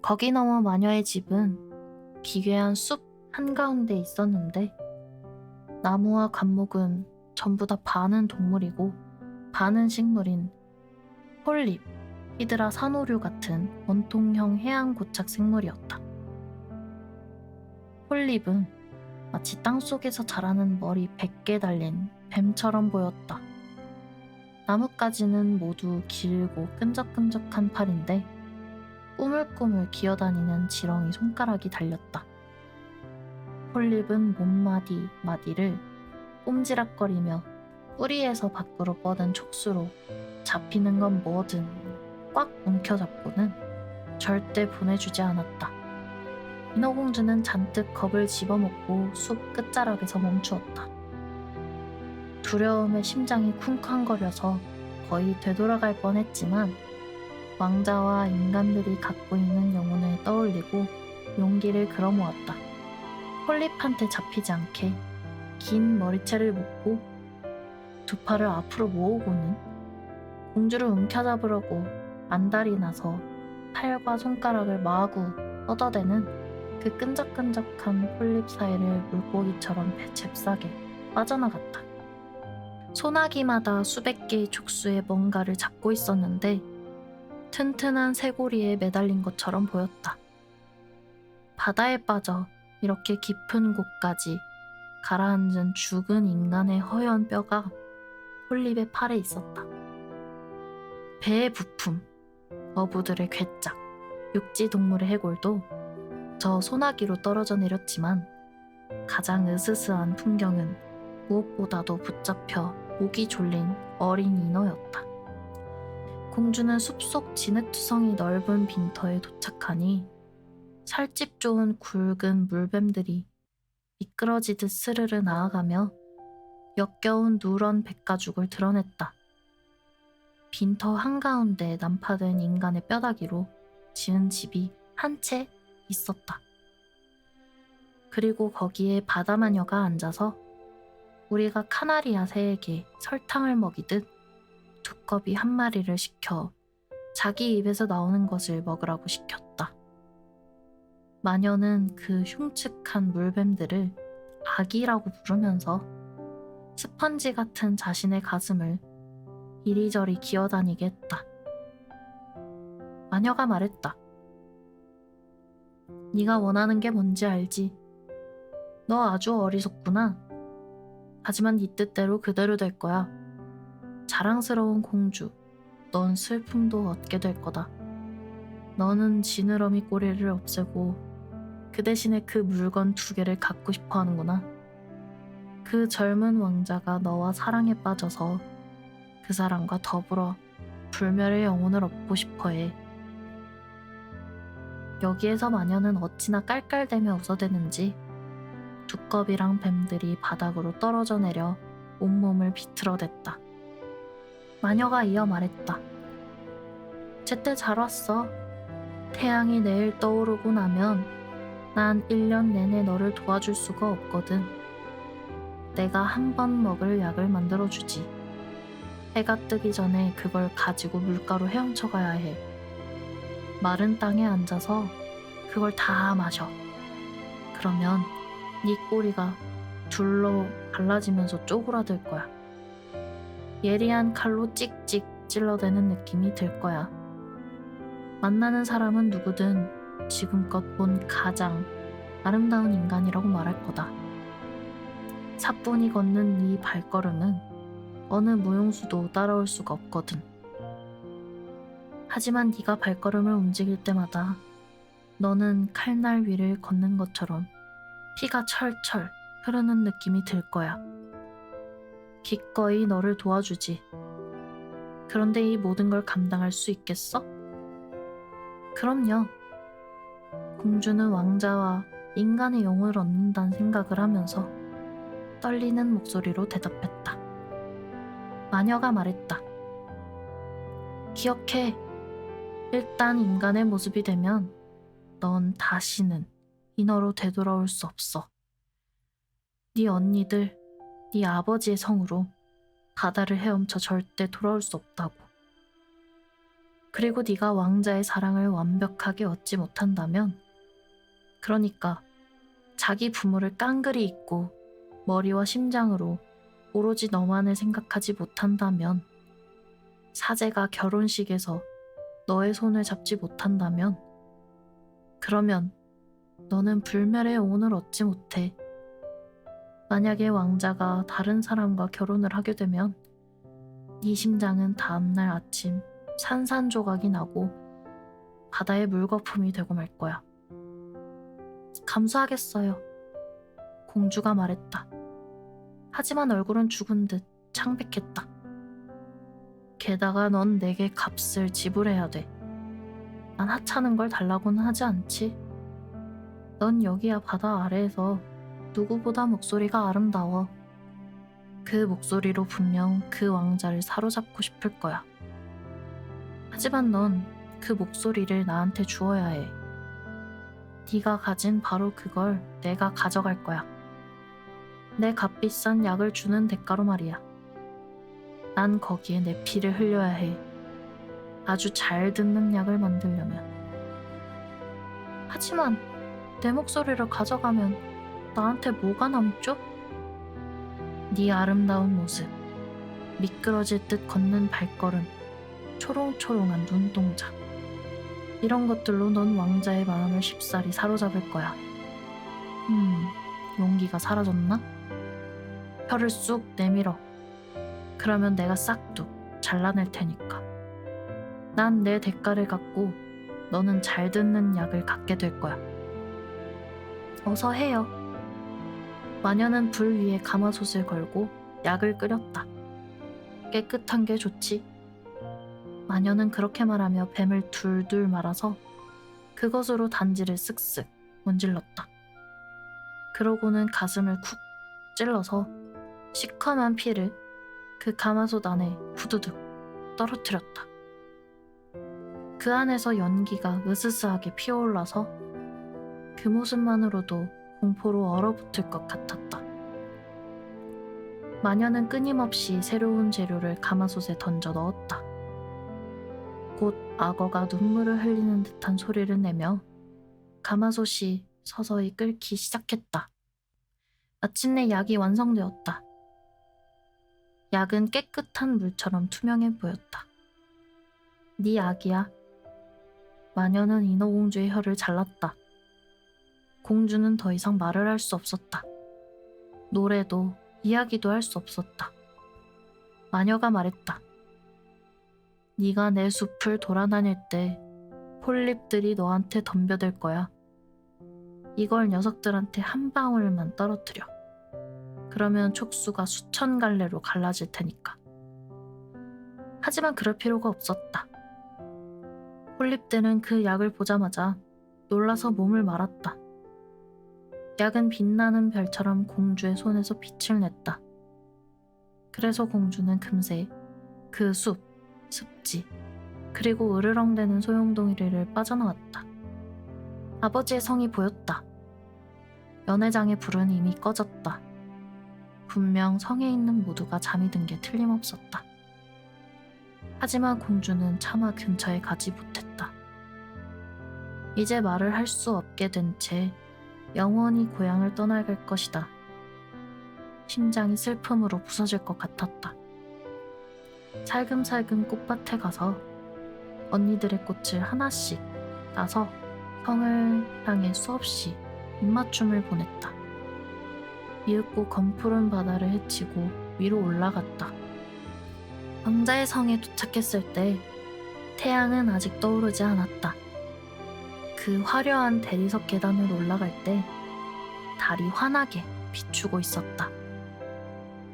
거기 넘어 마녀의 집은 기괴한 숲 한가운데 있었는데 나무와 관목은 전부 다 반은 동물이고 반은 식물인 폴립, 히드라 산호류 같은 원통형 해양 고착 생물이었다. 폴립은 마치 땅속에서 자라는 머리 100개 달린 뱀처럼 보였다. 나뭇가지는 모두 길고 끈적끈적한 팔인데 꾸물꾸물 기어다니는 지렁이 손가락이 달렸다. 폴립은 몸마디 마디를 꼼지락거리며 뿌리에서 밖으로 뻗은 촉수로 잡히는 건 뭐든 꽉 움켜잡고는 절대 보내주지 않았다. 인어공주는 잔뜩 겁을 집어먹고 숲 끝자락에서 멈추었다. 두려움에 심장이 쿵쾅거려서 거의 되돌아갈 뻔했지만 왕자와 인간들이 갖고 있는 영혼을 떠올리고 용기를 끌어모았다. 폴립한테 잡히지 않게 긴 머리채를 묶고 두 팔을 앞으로 모으고는 공주를 움켜잡으려고 안달이 나서 팔과 손가락을 마구 뻗어대는 그 끈적끈적한 폴립 사이를 물고기처럼 잽싸게 빠져나갔다. 소나기마다 수백 개의 촉수에 뭔가를 잡고 있었는데 튼튼한 쇠고리에 매달린 것처럼 보였다. 바다에 빠져 이렇게 깊은 곳까지 가라앉은 죽은 인간의 허연 뼈가 폴립의 팔에 있었다. 배의 부품, 어부들의 괴짝, 육지동물의 해골도 저 소나기로 떨어져 내렸지만 가장 으스스한 풍경은 무엇보다도 붙잡혀 목이 졸린 어린 인어였다. 공주는 숲속 진흙투성이 넓은 빈터에 도착하니 살집 좋은 굵은 물뱀들이 미끄러지듯 스르르 나아가며 역겨운 누런 백가죽을 드러냈다. 빈터 한가운데 난파된 인간의 뼈다귀로 지은 집이 한 채 있었다. 그리고 거기에 바다마녀가 앉아서 우리가 카나리아 새에게 설탕을 먹이듯 두꺼비 한 마리를 시켜 자기 입에서 나오는 것을 먹으라고 시켰다. 마녀는 그 흉측한 물뱀들을 아기라고 부르면서 스펀지 같은 자신의 가슴을 이리저리 기어다니게 했다. 마녀가 말했다. 네가 원하는 게 뭔지 알지? 너 아주 어리석구나. 하지만 네 뜻대로 그대로 될 거야. 자랑스러운 공주, 넌 슬픔도 얻게 될 거다. 너는 지느러미 꼬리를 없애고 그 대신에 그 물건 2개를 갖고 싶어 하는구나. 그 젊은 왕자가 너와 사랑에 빠져서 그 사람과 더불어 불멸의 영혼을 얻고 싶어 해. 여기에서 마녀는 어찌나 깔깔대며 웃어대는지 두꺼비랑 뱀들이 바닥으로 떨어져 내려 온몸을 비틀어댔다. 마녀가 이어 말했다. 제때 잘 왔어. 태양이 내일 떠오르고 나면 난 1년 내내 너를 도와줄 수가 없거든. 내가 한 번 먹을 약을 만들어주지. 해가 뜨기 전에 그걸 가지고 물가로 헤엄쳐 가야 해. 마른 땅에 앉아서 그걸 다 마셔. 그러면 네 꼬리가 둘로 갈라지면서 쪼그라들 거야. 예리한 칼로 찍찍 찔러대는 느낌이 들 거야. 만나는 사람은 누구든 지금껏 본 가장 아름다운 인간이라고 말할 거다. 사뿐히 걷는 네 발걸음은 어느 무용수도 따라올 수가 없거든. 하지만 네가 발걸음을 움직일 때마다 너는 칼날 위를 걷는 것처럼 피가 철철 흐르는 느낌이 들 거야. 기꺼이 너를 도와주지. 그런데 이 모든 걸 감당할 수 있겠어? 그럼요. 공주는 왕자와 인간의 영을 얻는다는 생각을 하면서 떨리는 목소리로 대답했다. 마녀가 말했다. 기억해. 일단 인간의 모습이 되면 넌 다시는 인어로 되돌아올 수 없어. 네 언니들, 네 아버지의 성으로 바다를 헤엄쳐 절대 돌아올 수 없다고. 그리고 네가 왕자의 사랑을 완벽하게 얻지 못한다면, 그러니까 자기 부모를 깡그리 잊고 머리와 심장으로 오로지 너만을 생각하지 못한다면, 사제가 결혼식에서 너의 손을 잡지 못한다면, 그러면 너는 불멸의 영혼을 얻지 못해. 만약에 왕자가 다른 사람과 결혼을 하게 되면 네 심장은 다음날 아침 산산조각이 나고 바다의 물거품이 되고 말 거야. 감수하겠어요. 공주가 말했다. 하지만 얼굴은 죽은 듯 창백했다. 게다가 넌 내게 값을 지불해야 돼. 난 하찮은 걸 달라고는 하지 않지. 넌 여기야 바다 아래에서 누구보다 목소리가 아름다워. 그 목소리로 분명 그 왕자를 사로잡고 싶을 거야. 하지만 넌 그 목소리를 나한테 주어야 해. 네가 가진 바로 그걸 내가 가져갈 거야. 내 값비싼 약을 주는 대가로 말이야. 난 거기에 내 피를 흘려야 해. 아주 잘 듣는 약을 만들려면. 하지만 내 목소리를 가져가면 나한테 뭐가 남죠? 네 아름다운 모습, 미끄러질 듯 걷는 발걸음, 초롱초롱한 눈동자. 이런 것들로 넌 왕자의 마음을 쉽사리 사로잡을 거야. 용기가 사라졌나? 혀를 쑥 내밀어. 그러면 내가 싹둑 잘라낼 테니까. 난 내 대가를 갖고 너는 잘 듣는 약을 갖게 될 거야. 어서 해요. 마녀는 불 위에 가마솥을 걸고 약을 끓였다. 깨끗한 게 좋지. 마녀는 그렇게 말하며 뱀을 둘둘 말아서 그것으로 단지를 쓱쓱 문질렀다. 그러고는 가슴을 쿡 찔러서 시커먼 피를 그 가마솥 안에 후두둑 떨어뜨렸다. 그 안에서 연기가 으스스하게 피어올라서 그 모습만으로도 공포로 얼어붙을 것 같았다. 마녀는 끊임없이 새로운 재료를 가마솥에 던져 넣었다. 곧 악어가 눈물을 흘리는 듯한 소리를 내며 가마솥이 서서히 끓기 시작했다. 마침내 약이 완성되었다. 약은 깨끗한 물처럼 투명해 보였다. 네 약이야. 마녀는 인어공주의 혀를 잘랐다. 공주는 더 이상 말을 할 수 없었다. 노래도 이야기도 할 수 없었다. 마녀가 말했다. 네가 내 숲을 돌아다닐 때 폴립들이 너한테 덤벼들 거야. 이걸 녀석들한테 한 방울만 떨어뜨려. 그러면 촉수가 수천 갈래로 갈라질 테니까. 하지만 그럴 필요가 없었다. 폴립들은 그 약을 보자마자 놀라서 몸을 말았다. 약은 빛나는 별처럼 공주의 손에서 빛을 냈다. 그래서 공주는 금세 그 숲, 습지, 그리고 으르렁대는 소용돌이를 빠져나왔다. 아버지의 성이 보였다. 연회장의 불은 이미 꺼졌다. 분명 성에 있는 모두가 잠이 든 게 틀림없었다. 하지만 공주는 차마 근처에 가지 못했다. 이제 말을 할 수 없게 된 채 영원히 고향을 떠나갈 것이다. 심장이 슬픔으로 부서질 것 같았다. 살금살금 꽃밭에 가서 언니들의 꽃을 하나씩 따서 성을 향해 수없이 입맞춤을 보냈다. 미흡고 검푸른 바다를 헤치고 위로 올라갔다. 왕자의 성에 도착했을 때 태양은 아직 떠오르지 않았다. 그 화려한 대리석 계단을 올라갈 때 달이 환하게 비추고 있었다.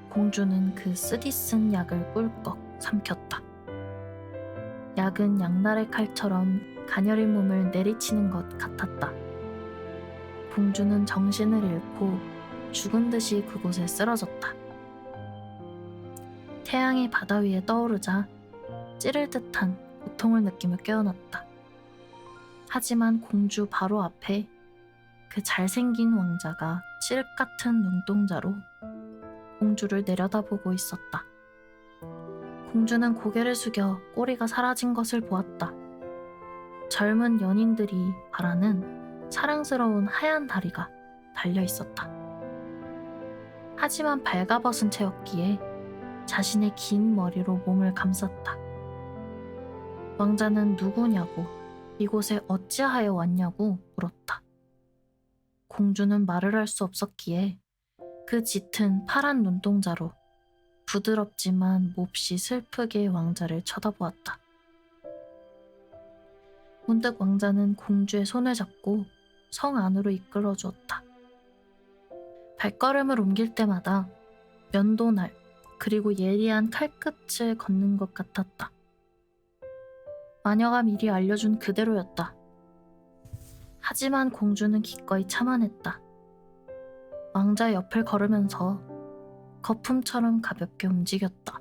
공주는 그 쓰디쓴 약을 꿀꺽 삼켰다. 약은 양날의 칼처럼 가녀린 몸을 내리치는 것 같았다. 공주는 정신을 잃고 죽은 듯이 그곳에 쓰러졌다. 태양이 바다 위에 떠오르자 찌를 듯한 고통을 느끼며 깨어났다. 하지만 공주 바로 앞에 그 잘생긴 왕자가 칠흑 같은 눈동자로 공주를 내려다보고 있었다. 공주는 고개를 숙여 꼬리가 사라진 것을 보았다. 젊은 연인들이 바라는 사랑스러운 하얀 다리가 달려 있었다. 하지만 발가벗은 채였기에 자신의 긴 머리로 몸을 감쌌다. 왕자는 누구냐고, 이곳에 어찌하여 왔냐고 물었다. 공주는 말을 할 수 없었기에 그 짙은 파란 눈동자로 부드럽지만 몹시 슬프게 왕자를 쳐다보았다. 문득 왕자는 공주의 손을 잡고 성 안으로 이끌어 주었다. 발걸음을 옮길 때마다 면도날, 그리고 예리한 칼끝을 걷는 것 같았다. 마녀가 미리 알려준 그대로였다. 하지만 공주는 기꺼이 참아냈다. 왕자 옆을 걸으면서 거품처럼 가볍게 움직였다.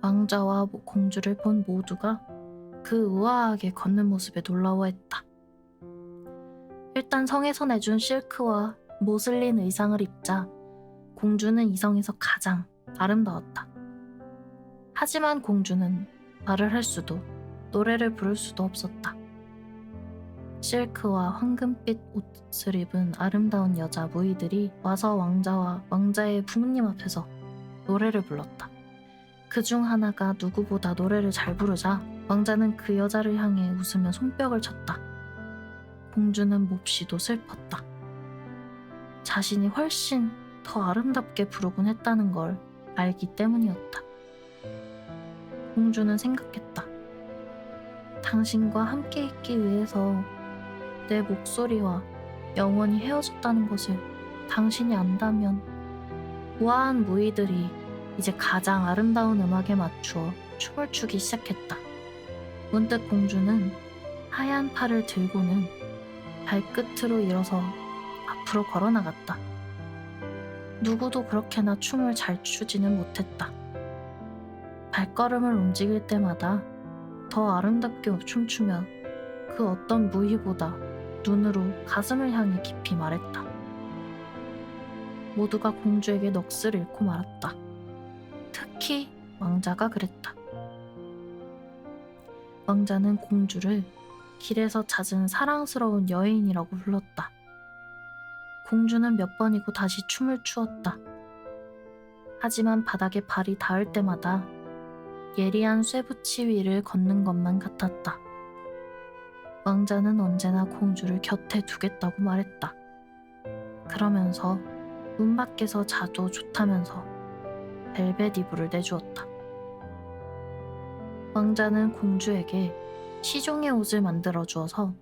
왕자와 공주를 본 모두가 그 우아하게 걷는 모습에 놀라워했다. 일단 성에서 내준 실크와 모슬린 의상을 입자 공주는 이성에서 가장 아름다웠다. 하지만 공주는 말을 할 수도 노래를 부를 수도 없었다. 실크와 황금빛 옷을 입은 아름다운 여자 무희들이 와서 왕자와 왕자의 부모님 앞에서 노래를 불렀다. 그중 하나가 누구보다 노래를 잘 부르자 왕자는 그 여자를 향해 웃으며 손뼉을 쳤다. 공주는 몹시도 슬펐다. 자신이 훨씬 더 아름답게 부르곤 했다는 걸 알기 때문이었다. 공주는 생각했다. 당신과 함께 있기 위해서 내 목소리와 영원히 헤어졌다는 것을 당신이 안다면 우아한 무희들이 이제 가장 아름다운 음악에 맞추어 춤을 추기 시작했다. 문득 공주는 하얀 팔을 들고는 발끝으로 일어서 앞으로 걸어나갔다. 누구도 그렇게나 춤을 잘 추지는 못했다. 발걸음을 움직일 때마다 더 아름답게 춤추며 그 어떤 무희보다 눈으로 가슴을 향해 깊이 말했다. 모두가 공주에게 넋을 잃고 말았다. 특히 왕자가 그랬다. 왕자는 공주를 길에서 찾은 사랑스러운 여인이라고 불렀다. 공주는 몇 번이고 다시 춤을 추었다. 하지만 바닥에 발이 닿을 때마다 예리한 쇠붙이 위를 걷는 것만 같았다. 왕자는 언제나 공주를 곁에 두겠다고 말했다. 그러면서 문 밖에서 자도 좋다면서 벨벳 이불을 내주었다. 왕자는 공주에게 시종의 옷을 만들어 주어서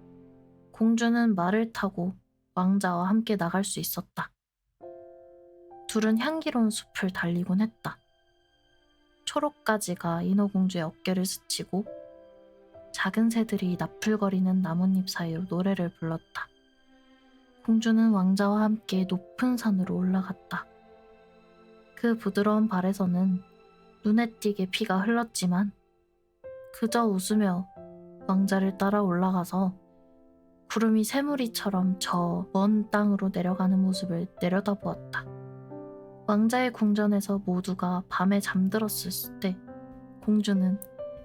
공주는 말을 타고 왕자와 함께 나갈 수 있었다. 둘은 향기로운 숲을 달리곤 했다. 초록가지가 인어공주의 어깨를 스치고 작은 새들이 나풀거리는 나뭇잎 사이로 노래를 불렀다. 공주는 왕자와 함께 높은 산으로 올라갔다. 그 부드러운 발에서는 눈에 띄게 피가 흘렀지만 그저 웃으며 왕자를 따라 올라가서 구름이 새무리처럼 저 먼 땅으로 내려가는 모습을 내려다보았다. 왕자의 궁전에서 모두가 밤에 잠들었을 때 공주는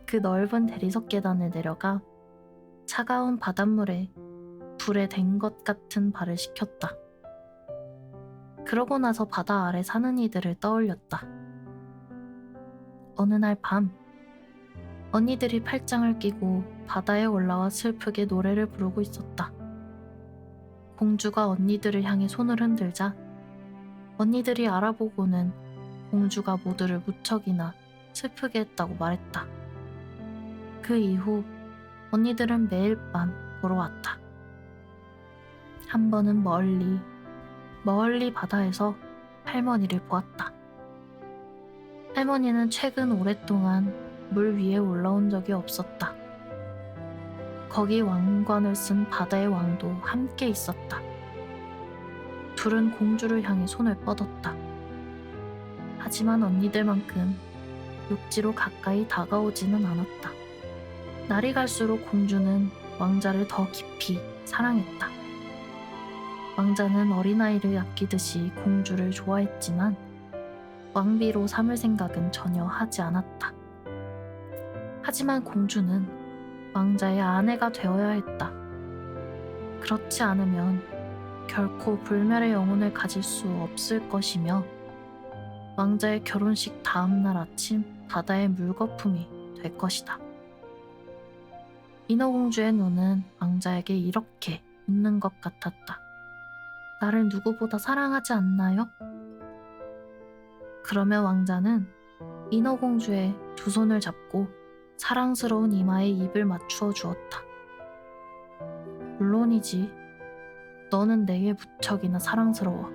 그 넓은 대리석 계단을 내려가 차가운 바닷물에 불에 댄 것 같은 발을 식혔다. 그러고 나서 바다 아래 사는 이들을 떠올렸다. 어느 날 밤, 언니들이 팔짱을 끼고 바다에 올라와 슬프게 노래를 부르고 있었다. 공주가 언니들을 향해 손을 흔들자 언니들이 알아보고는 공주가 모두를 무척이나 슬프게 했다고 말했다. 그 이후 언니들은 매일 밤 보러 왔다. 한 번은 멀리 바다에서 할머니를 보았다. 할머니는 최근 오랫동안 물 위에 올라온 적이 없었다. 거기 왕관을 쓴 바다의 왕도 함께 있었다. 둘은 공주를 향해 손을 뻗었다. 하지만 언니들만큼 육지로 가까이 다가오지는 않았다. 날이 갈수록 공주는 왕자를 더 깊이 사랑했다. 왕자는 어린아이를 아끼듯이 공주를 좋아했지만 왕비로 삼을 생각은 전혀 하지 않았다. 하지만 공주는 왕자의 아내가 되어야 했다. 그렇지 않으면 결코 불멸의 영혼을 가질 수 없을 것이며 왕자의 결혼식 다음날 아침 바다의 물거품이 될 것이다. 인어공주의 눈은 왕자에게 이렇게 웃는 것 같았다. 나를 누구보다 사랑하지 않나요? 그러면 왕자는 인어공주의 두 손을 잡고 사랑스러운 이마에 입을 맞추어 주었다. 물론이지. 너는 내게 무척이나 사랑스러워.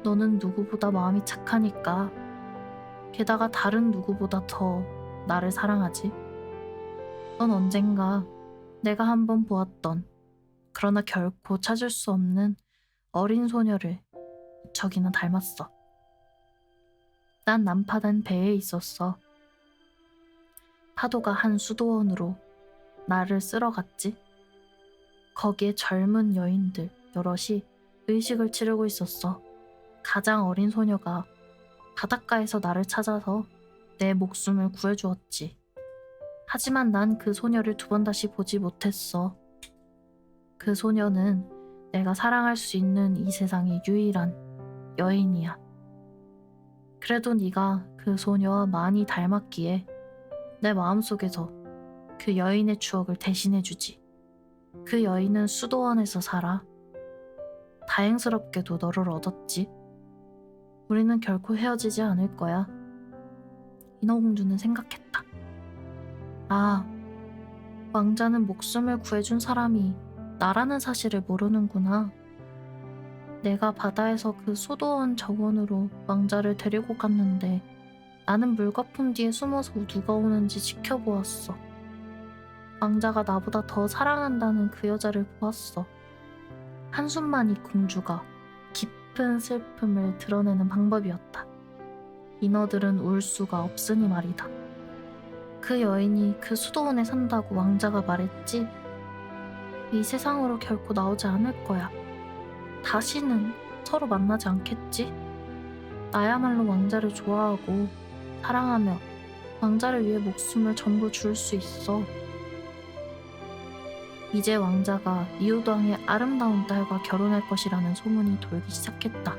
너는 누구보다 마음이 착하니까 게다가 다른 누구보다 더 나를 사랑하지. 넌 언젠가 내가 한번 보았던, 그러나 결코 찾을 수 없는 어린 소녀를 저기는 닮았어. 난 난파된 배에 있었어. 파도가 한 수도원으로 나를 쓸어갔지. 거기에 젊은 여인들 여럿이 의식을 치르고 있었어. 가장 어린 소녀가 바닷가에서 나를 찾아서 내 목숨을 구해주었지. 하지만 난 그 소녀를 두 번 다시 보지 못했어. 그 소녀는 내가 사랑할 수 있는 이 세상의 유일한 여인이야. 그래도 네가 그 소녀와 많이 닮았기에 내 마음속에서 그 여인의 추억을 대신해주지. 그 여인은 수도원에서 살아. 다행스럽게도 너를 얻었지. 우리는 결코 헤어지지 않을 거야. 인어공주는 생각했다. 아, 왕자는 목숨을 구해준 사람이 나라는 사실을 모르는구나. 내가 바다에서 그 수도원 정원으로 왕자를 데리고 갔는데 나는 물거품 뒤에 숨어서 누가 오는지 지켜보았어. 왕자가 나보다 더 사랑한다는 그 여자를 보았어. 한숨만이 공주가 깊은 슬픔을 드러내는 방법이었다. 인어들은 울 수가 없으니 말이다. 그 여인이 그 수도원에 산다고 왕자가 말했지. 이 세상으로 결코 나오지 않을 거야. 다시는 서로 만나지 않겠지? 나야말로 왕자를 좋아하고 사랑하며 왕자를 위해 목숨을 전부 줄 수 있어. 이제 왕자가 이웃왕의 아름다운 딸과 결혼할 것이라는 소문이 돌기 시작했다.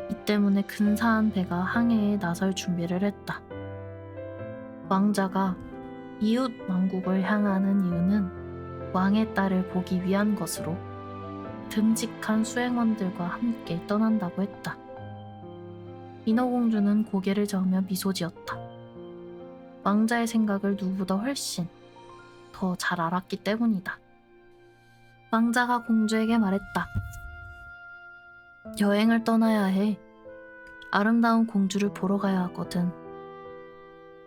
이 때문에 근사한 배가 항해에 나설 준비를 했다. 왕자가 이웃 왕국을 향하는 이유는 왕의 딸을 보기 위한 것으로 듬직한 수행원들과 함께 떠난다고 했다. 인어공주는 고개를 저으며 미소 지었다. 왕자의 생각을 누구보다 훨씬 더 잘 알았기 때문이다. 왕자가 공주에게 말했다. 여행을 떠나야 해. 아름다운 공주를 보러 가야 하거든.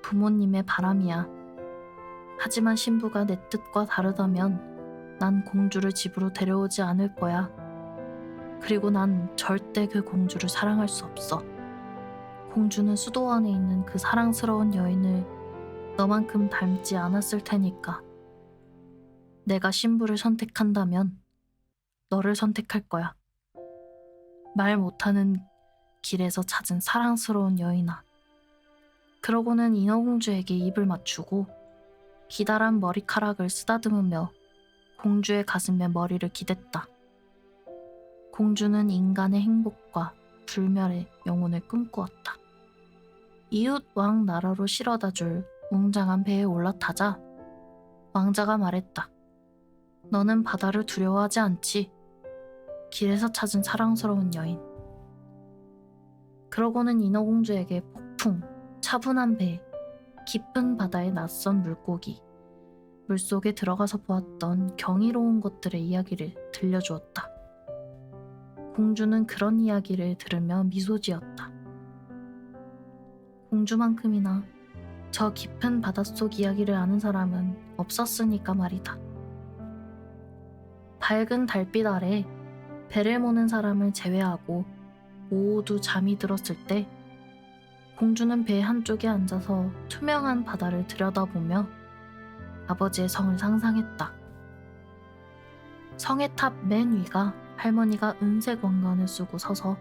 부모님의 바람이야. 하지만 신부가 내 뜻과 다르다면 난 공주를 집으로 데려오지 않을 거야. 그리고 난 절대 그 공주를 사랑할 수 없어. 공주는 수도원에 있는 그 사랑스러운 여인을 너만큼 닮지 않았을 테니까. 내가 신부를 선택한다면 너를 선택할 거야. 말 못하는 길에서 찾은 사랑스러운 여인아. 그러고는 인어공주에게 입을 맞추고 기다란 머리카락을 쓰다듬으며 공주의 가슴에 머리를 기댔다. 공주는 인간의 행복과 불멸의 영혼을 꿈꾸었다. 이웃 왕 나라로 실어다줄 웅장한 배에 올라타자 왕자가 말했다. 너는 바다를 두려워하지 않지? 길에서 찾은 사랑스러운 여인. 그러고는 인어공주에게 폭풍, 차분한 배, 깊은 바다의 낯선 물고기, 물속에 들어가서 보았던 경이로운 것들의 이야기를 들려주었다. 공주는 그런 이야기를 들으며 미소 지었다. 공주만큼이나 저 깊은 바닷속 이야기를 아는 사람은 없었으니까 말이다. 밝은 달빛 아래 배를 모는 사람을 제외하고 모두 잠이 들었을 때 공주는 배 한쪽에 앉아서 투명한 바다를 들여다보며 아버지의 성을 상상했다. 성의 탑 맨 위가 할머니가 은색 왕관을 쓰고 서서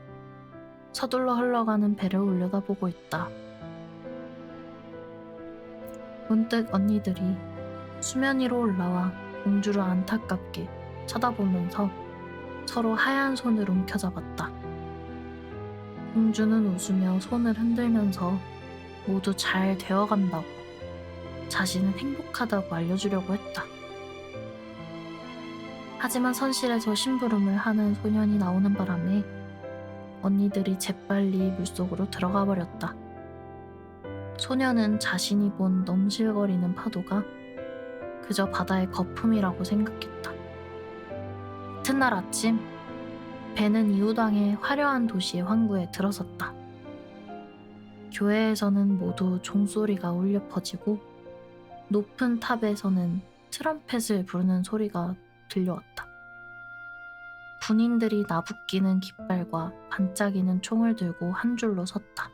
서둘러 흘러가는 배를 올려다보고 있다. 문득 언니들이 수면 위로 올라와 공주를 안타깝게 쳐다보면서 서로 하얀 손을 움켜잡았다. 공주는 웃으며 손을 흔들면서 모두 잘 되어간다고, 자신은 행복하다고 알려주려고 했다. 하지만 선실에서 심부름을 하는 소년이 나오는 바람에 언니들이 재빨리 물속으로 들어가 버렸다. 소년은 자신이 본 넘실거리는 파도가 그저 바다의 거품이라고 생각했다. 이튿날 아침, 배는 이웃왕의 화려한 도시의 항구에 들어섰다. 교회에서는 모두 종소리가 울려 퍼지고 높은 탑에서는 트럼펫을 부르는 소리가 들려왔다. 군인들이 나부끼는 깃발과 반짝이는 총을 들고 한 줄로 섰다.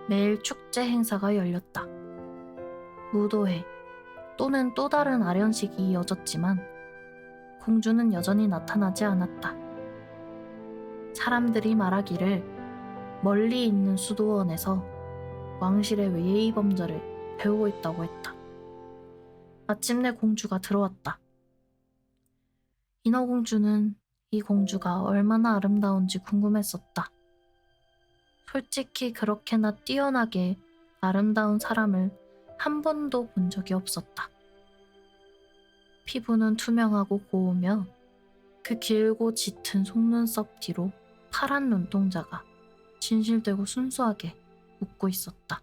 매일 축제 행사가 열렸다. 무도회 또는 또 다른 아련식이 이어졌지만 공주는 여전히 나타나지 않았다. 사람들이 말하기를 멀리 있는 수도원에서 왕실의 예의 범절을 배우고 있다고 했다. 마침내 공주가 들어왔다. 인어공주는 이 공주가 얼마나 아름다운지 궁금했었다. 솔직히 그렇게나 뛰어나게 아름다운 사람을 한 번도 본 적이 없었다. 피부는 투명하고 고우며 그 길고 짙은 속눈썹 뒤로 파란 눈동자가 진실되고 순수하게 웃고 있었다.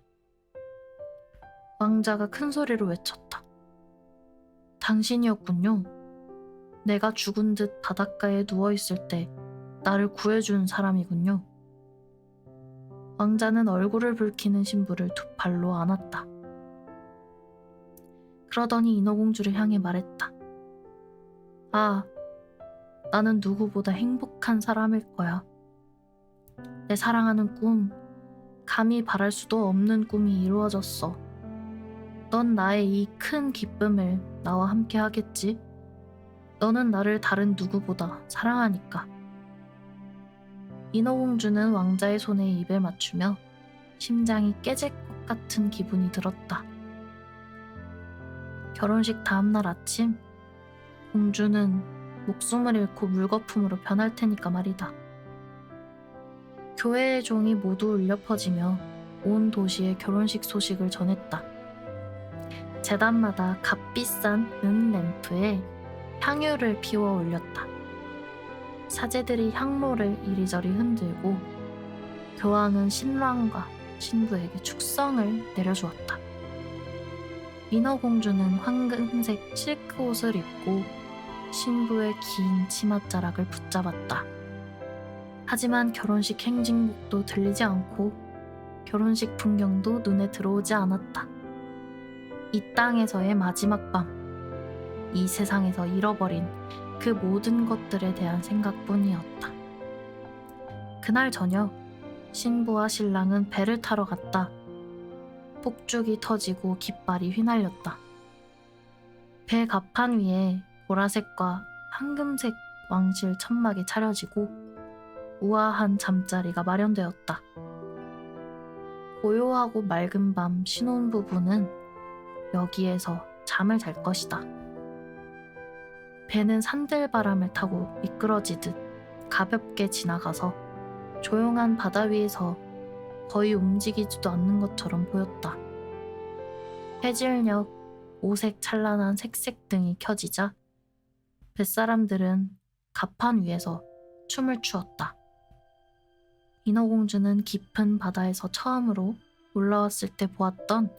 왕자가 큰 소리로 외쳤다. 당신이었군요. 내가 죽은 듯 바닷가에 누워있을 때 나를 구해준 사람이군요. 왕자는 얼굴을 붉히는 신부를 두 팔로 안았다. 그러더니 인어공주를 향해 말했다. 아, 나는 누구보다 행복한 사람일 거야. 내 사랑하는 꿈, 감히 바랄 수도 없는 꿈이 이루어졌어. 넌 나의 이 큰 기쁨을 나와 함께 하겠지? 너는 나를 다른 누구보다 사랑하니까. 인어공주는 왕자의 손에 입을 맞추며 심장이 깨질 것 같은 기분이 들었다. 결혼식 다음날 아침, 공주는 목숨을 잃고 물거품으로 변할 테니까 말이다. 교회의 종이 모두 울려 퍼지며 온 도시에 결혼식 소식을 전했다. 제단마다 값비싼 은 램프에 향유를 피워 올렸다. 사제들이 향로를 이리저리 흔들고 교황은 신랑과 신부에게 축성을 내려주었다. 인어공주는 황금색 실크 옷을 입고 신부의 긴 치맛자락을 붙잡았다. 하지만 결혼식 행진곡도 들리지 않고 결혼식 풍경도 눈에 들어오지 않았다. 이 땅에서의 마지막 밤, 이 세상에서 잃어버린 그 모든 것들에 대한 생각뿐이었다. 그날 저녁, 신부와 신랑은 배를 타러 갔다. 폭죽이 터지고 깃발이 휘날렸다. 배 갑판 위에 보라색과 황금색 왕실 천막이 차려지고 우아한 잠자리가 마련되었다. 고요하고 맑은 밤 신혼부부는 여기에서 잠을 잘 것이다. 배는 산들바람을 타고 미끄러지듯 가볍게 지나가서 조용한 바다 위에서 거의 움직이지도 않는 것처럼 보였다. 해질녘 오색 찬란한 색색등이 켜지자 뱃사람들은 갑판 위에서 춤을 추었다. 인어공주는 깊은 바다에서 처음으로 올라왔을 때 보았던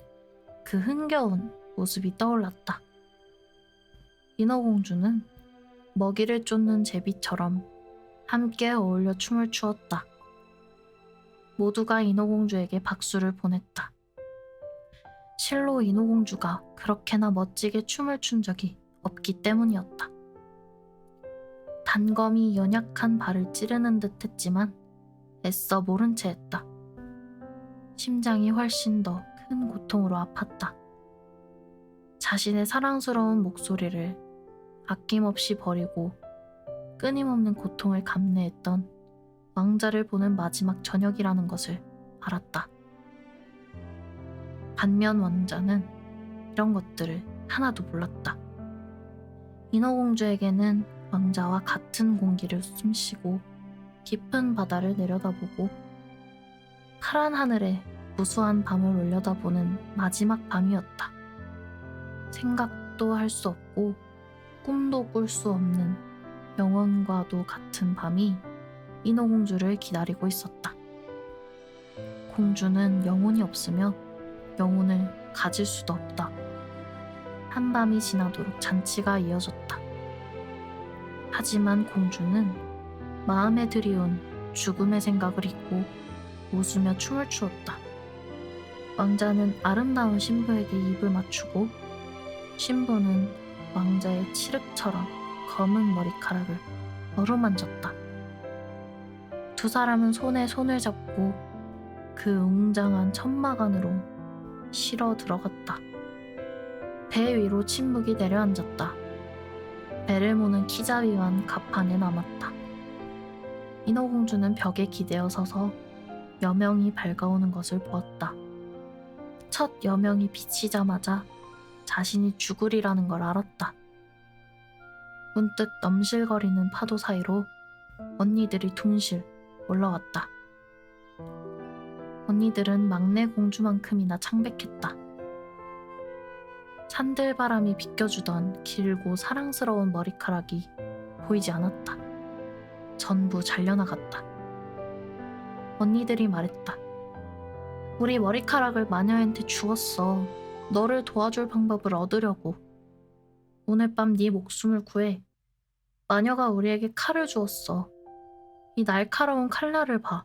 그 흥겨운 모습이 떠올랐다. 인어공주는 먹이를 쫓는 제비처럼 함께 어울려 춤을 추었다. 모두가 인어공주에게 박수를 보냈다. 실로 인어공주가 그렇게나 멋지게 춤을 춘 적이 없기 때문이었다. 단검이 연약한 발을 찌르는 듯 했지만 애써 모른 채 했다. 심장이 훨씬 더 큰 고통으로 아팠다. 자신의 사랑스러운 목소리를 아낌없이 버리고 끊임없는 고통을 감내했던 왕자를 보는 마지막 저녁이라는 것을 알았다. 반면 왕자는 이런 것들을 하나도 몰랐다. 인어공주에게는 왕자와 같은 공기를 숨쉬고 깊은 바다를 내려다보고 파란 하늘에 무수한 밤을 올려다보는 마지막 밤이었다. 생각도 할 수 없고 꿈도 꿀 수 없는 영원과도 같은 밤이 인어공주를 기다리고 있었다. 공주는 영혼이 없으며 영혼을 가질 수도 없다. 한밤이 지나도록 잔치가 이어졌다. 하지만 공주는 마음에 들이온 죽음의 생각을 잊고 웃으며 춤을 추었다. 왕자는 아름다운 신부에게 입을 맞추고 신부는 왕자의 칠흑처럼 검은 머리카락을 어루만졌다. 두 사람은 손에 손을 잡고 그 웅장한 천막 안으로 실어 들어갔다. 배 위로 침묵이 내려앉았다. 배를 모는 키자비만 갑판에 남았다. 인어공주는 벽에 기대어 서서 여명이 밝아오는 것을 보았다. 첫 여명이 비치자마자 자신이 죽으리라는 걸 알았다. 문득 넘실거리는 파도 사이로 언니들이 둥실 올라왔다. 언니들은 막내 공주만큼이나 창백했다. 산들바람이 비껴주던 길고 사랑스러운 머리카락이 보이지 않았다. 전부 잘려나갔다. 언니들이 말했다. 우리 머리카락을 마녀한테 주었어. 너를 도와줄 방법을 얻으려고. 오늘 밤 네 목숨을 구해. 마녀가 우리에게 칼을 주었어. 이 날카로운 칼날을 봐.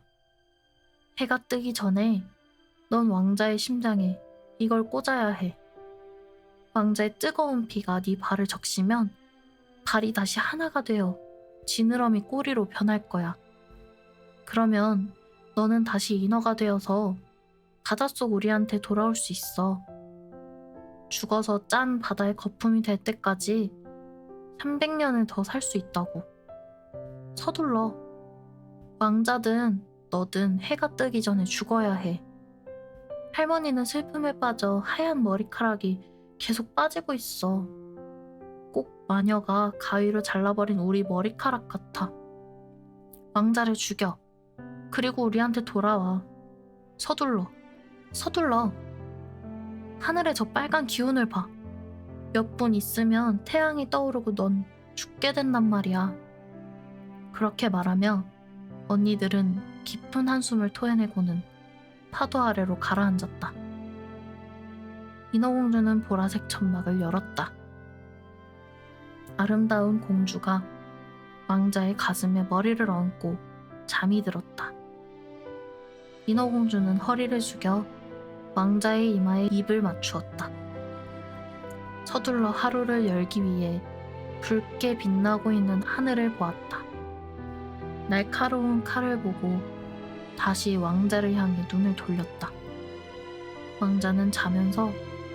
해가 뜨기 전에 넌 왕자의 심장에 이걸 꽂아야 해. 왕자의 뜨거운 피가 네 발을 적시면 발이 다시 하나가 되어 지느러미 꼬리로 변할 거야. 그러면 너는 다시 인어가 되어서 바닷속 우리한테 돌아올 수 있어. 죽어서 짠 바다의 거품이 될 때까지 300년을 더 살 수 있다고. 서둘러. 왕자든 너든 해가 뜨기 전에 죽어야 해. 할머니는 슬픔에 빠져 하얀 머리카락이 계속 빠지고 있어. 꼭 마녀가 가위로 잘라버린 우리 머리카락 같아. 왕자를 죽여. 그리고 우리한테 돌아와. 서둘러. 서둘러. 하늘에 저 빨간 기운을 봐. 몇 분 있으면 태양이 떠오르고 넌 죽게 된단 말이야. 그렇게 말하며 언니들은 깊은 한숨을 토해내고는 파도 아래로 가라앉았다. 인어공주는 보라색 천막을 열었다. 아름다운 공주가 왕자의 가슴에 머리를 얹고 잠이 들었다. 인어공주는 허리를 숙여 왕자의 이마에 입을 맞추었다. 서둘러 하루를 열기 위해 붉게 빛나고 있는 하늘을 보았다. 날카로운 칼을 보고 다시 왕자를 향해 눈을 돌렸다. 왕자는 자면서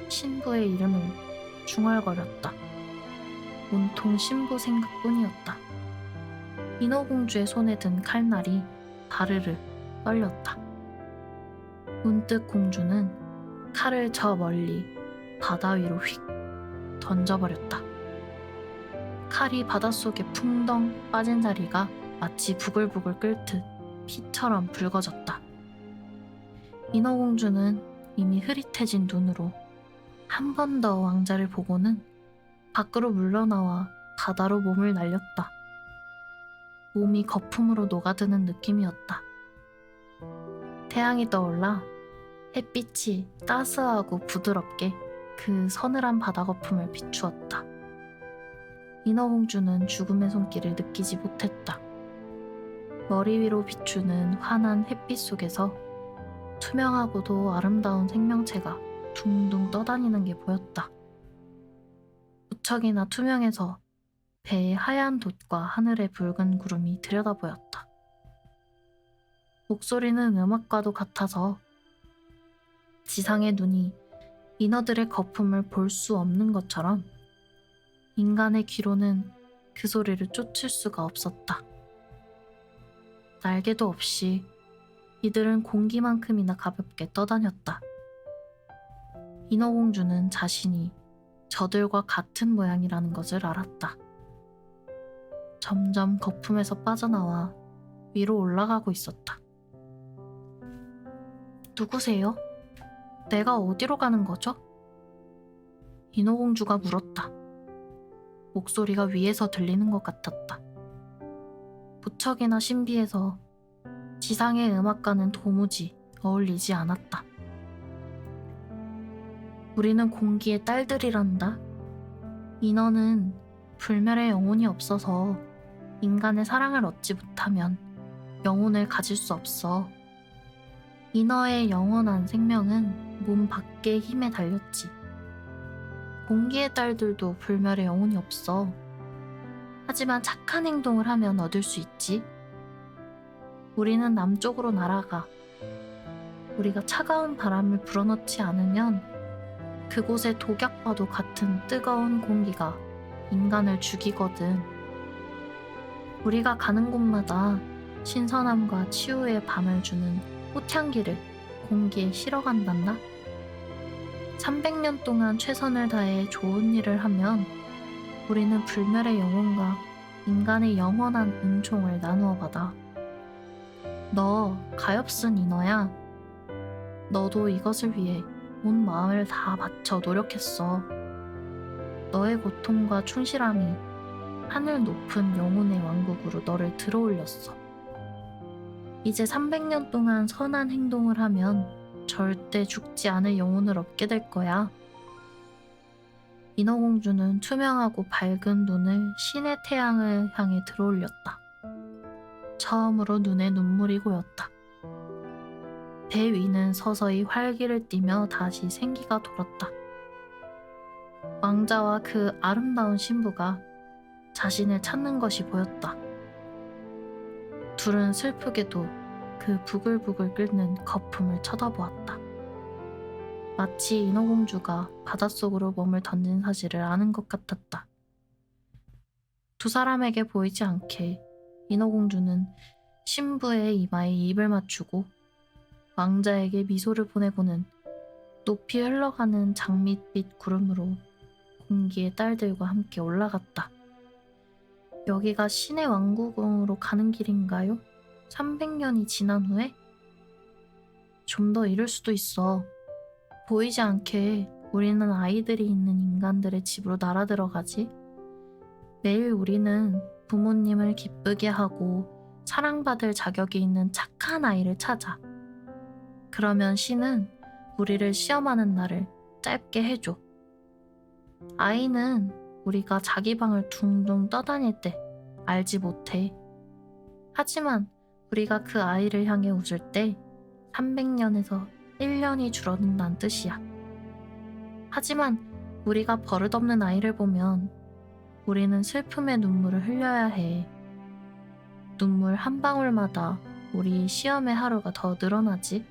신부의 이름을 중얼거렸다. 온통 신부 생각뿐이었다. 인어공주의 손에 든 칼날이 바르르 떨렸다. 문득 공주는 칼을 저 멀리 바다 위로 휙 던져버렸다. 칼이 바닷속에 풍덩 빠진 자리가 마치 부글부글 끓듯 피처럼 붉어졌다. 인어공주는 이미 흐릿해진 눈으로 한 번 더 왕자를 보고는 밖으로 물러나와 바다로 몸을 날렸다. 몸이 거품으로 녹아드는 느낌이었다. 태양이 떠올라 햇빛이 따스하고 부드럽게 그 서늘한 바다 거품을 비추었다. 인어공주는 죽음의 손길을 느끼지 못했다. 머리 위로 비추는 환한 햇빛 속에서 투명하고도 아름다운 생명체가 둥둥 떠다니는 게 보였다. 무척이나 투명해서 배의 하얀 돛과 하늘의 붉은 구름이 들여다보였다. 목소리는 음악과도 같아서 지상의 눈이 인어들의 거품을 볼 수 없는 것처럼 인간의 귀로는 그 소리를 쫓을 수가 없었다. 날개도 없이 이들은 공기만큼이나 가볍게 떠다녔다. 인어공주는 자신이 저들과 같은 모양이라는 것을 알았다. 점점 거품에서 빠져나와 위로 올라가고 있었다. 누구세요? 내가 어디로 가는 거죠? 인어공주가 물었다. 목소리가 위에서 들리는 것 같았다. 무척이나 신비해서 지상의 음악과는 도무지 어울리지 않았다. 우리는 공기의 딸들이란다. 인어는 불멸의 영혼이 없어서 인간의 사랑을 얻지 못하면 영혼을 가질 수 없어. 인어의 영원한 생명은 몸 밖의 힘에 달렸지. 공기의 딸들도 불멸의 영혼이 없어. 하지만 착한 행동을 하면 얻을 수 있지. 우리는 남쪽으로 날아가. 우리가 차가운 바람을 불어넣지 않으면 그곳의 독약과도 같은 뜨거운 공기가 인간을 죽이거든. 우리가 가는 곳마다 신선함과 치유의 밤을 주는 꽃향기를 공기에 실어간단다. 300년 동안 최선을 다해 좋은 일을 하면 우리는 불멸의 영혼과 인간의 영원한 은총을 나누어 받아. 너 가엾은 인어야. 너도 이것을 위해 온 마음을 다 바쳐 노력했어. 너의 고통과 충실함이 하늘 높은 영혼의 왕국으로 너를 들어올렸어. 이제 300년 동안 선한 행동을 하면 절대 죽지 않을 영혼을 얻게 될 거야. 인어공주는 투명하고 밝은 눈을 신의 태양을 향해 들어올렸다. 처음으로 눈에 눈물이 고였다. 배 위는 서서히 활기를 띠며 다시 생기가 돌았다. 왕자와 그 아름다운 신부가 자신을 찾는 것이 보였다. 둘은 슬프게도 그 부글부글 끓는 거품을 쳐다보았다. 마치 인어공주가 바닷속으로 몸을 던진 사실을 아는 것 같았다. 두 사람에게 보이지 않게 인어공주는 신부의 이마에 입을 맞추고 왕자에게 미소를 보내고는 높이 흘러가는 장밋빛 구름으로 공기의 딸들과 함께 올라갔다. 여기가 신의 왕국으로 가는 길인가요? 300년이 지난 후에? 좀 더 이를 수도 있어. 보이지 않게 우리는 아이들이 있는 인간들의 집으로 날아들어가지. 매일 우리는 부모님을 기쁘게 하고 사랑받을 자격이 있는 착한 아이를 찾아. 그러면 신은 우리를 시험하는 날을 짧게 해줘. 아이는 우리가 자기 방을 둥둥 떠다닐 때 알지 못해. 하지만 우리가 그 아이를 향해 웃을 때 300년에서 1년이 줄어든다는 뜻이야. 하지만 우리가 버릇없는 아이를 보면 우리는 슬픔의 눈물을 흘려야 해. 눈물 한 방울마다 우리 시험의 하루가 더 늘어나지.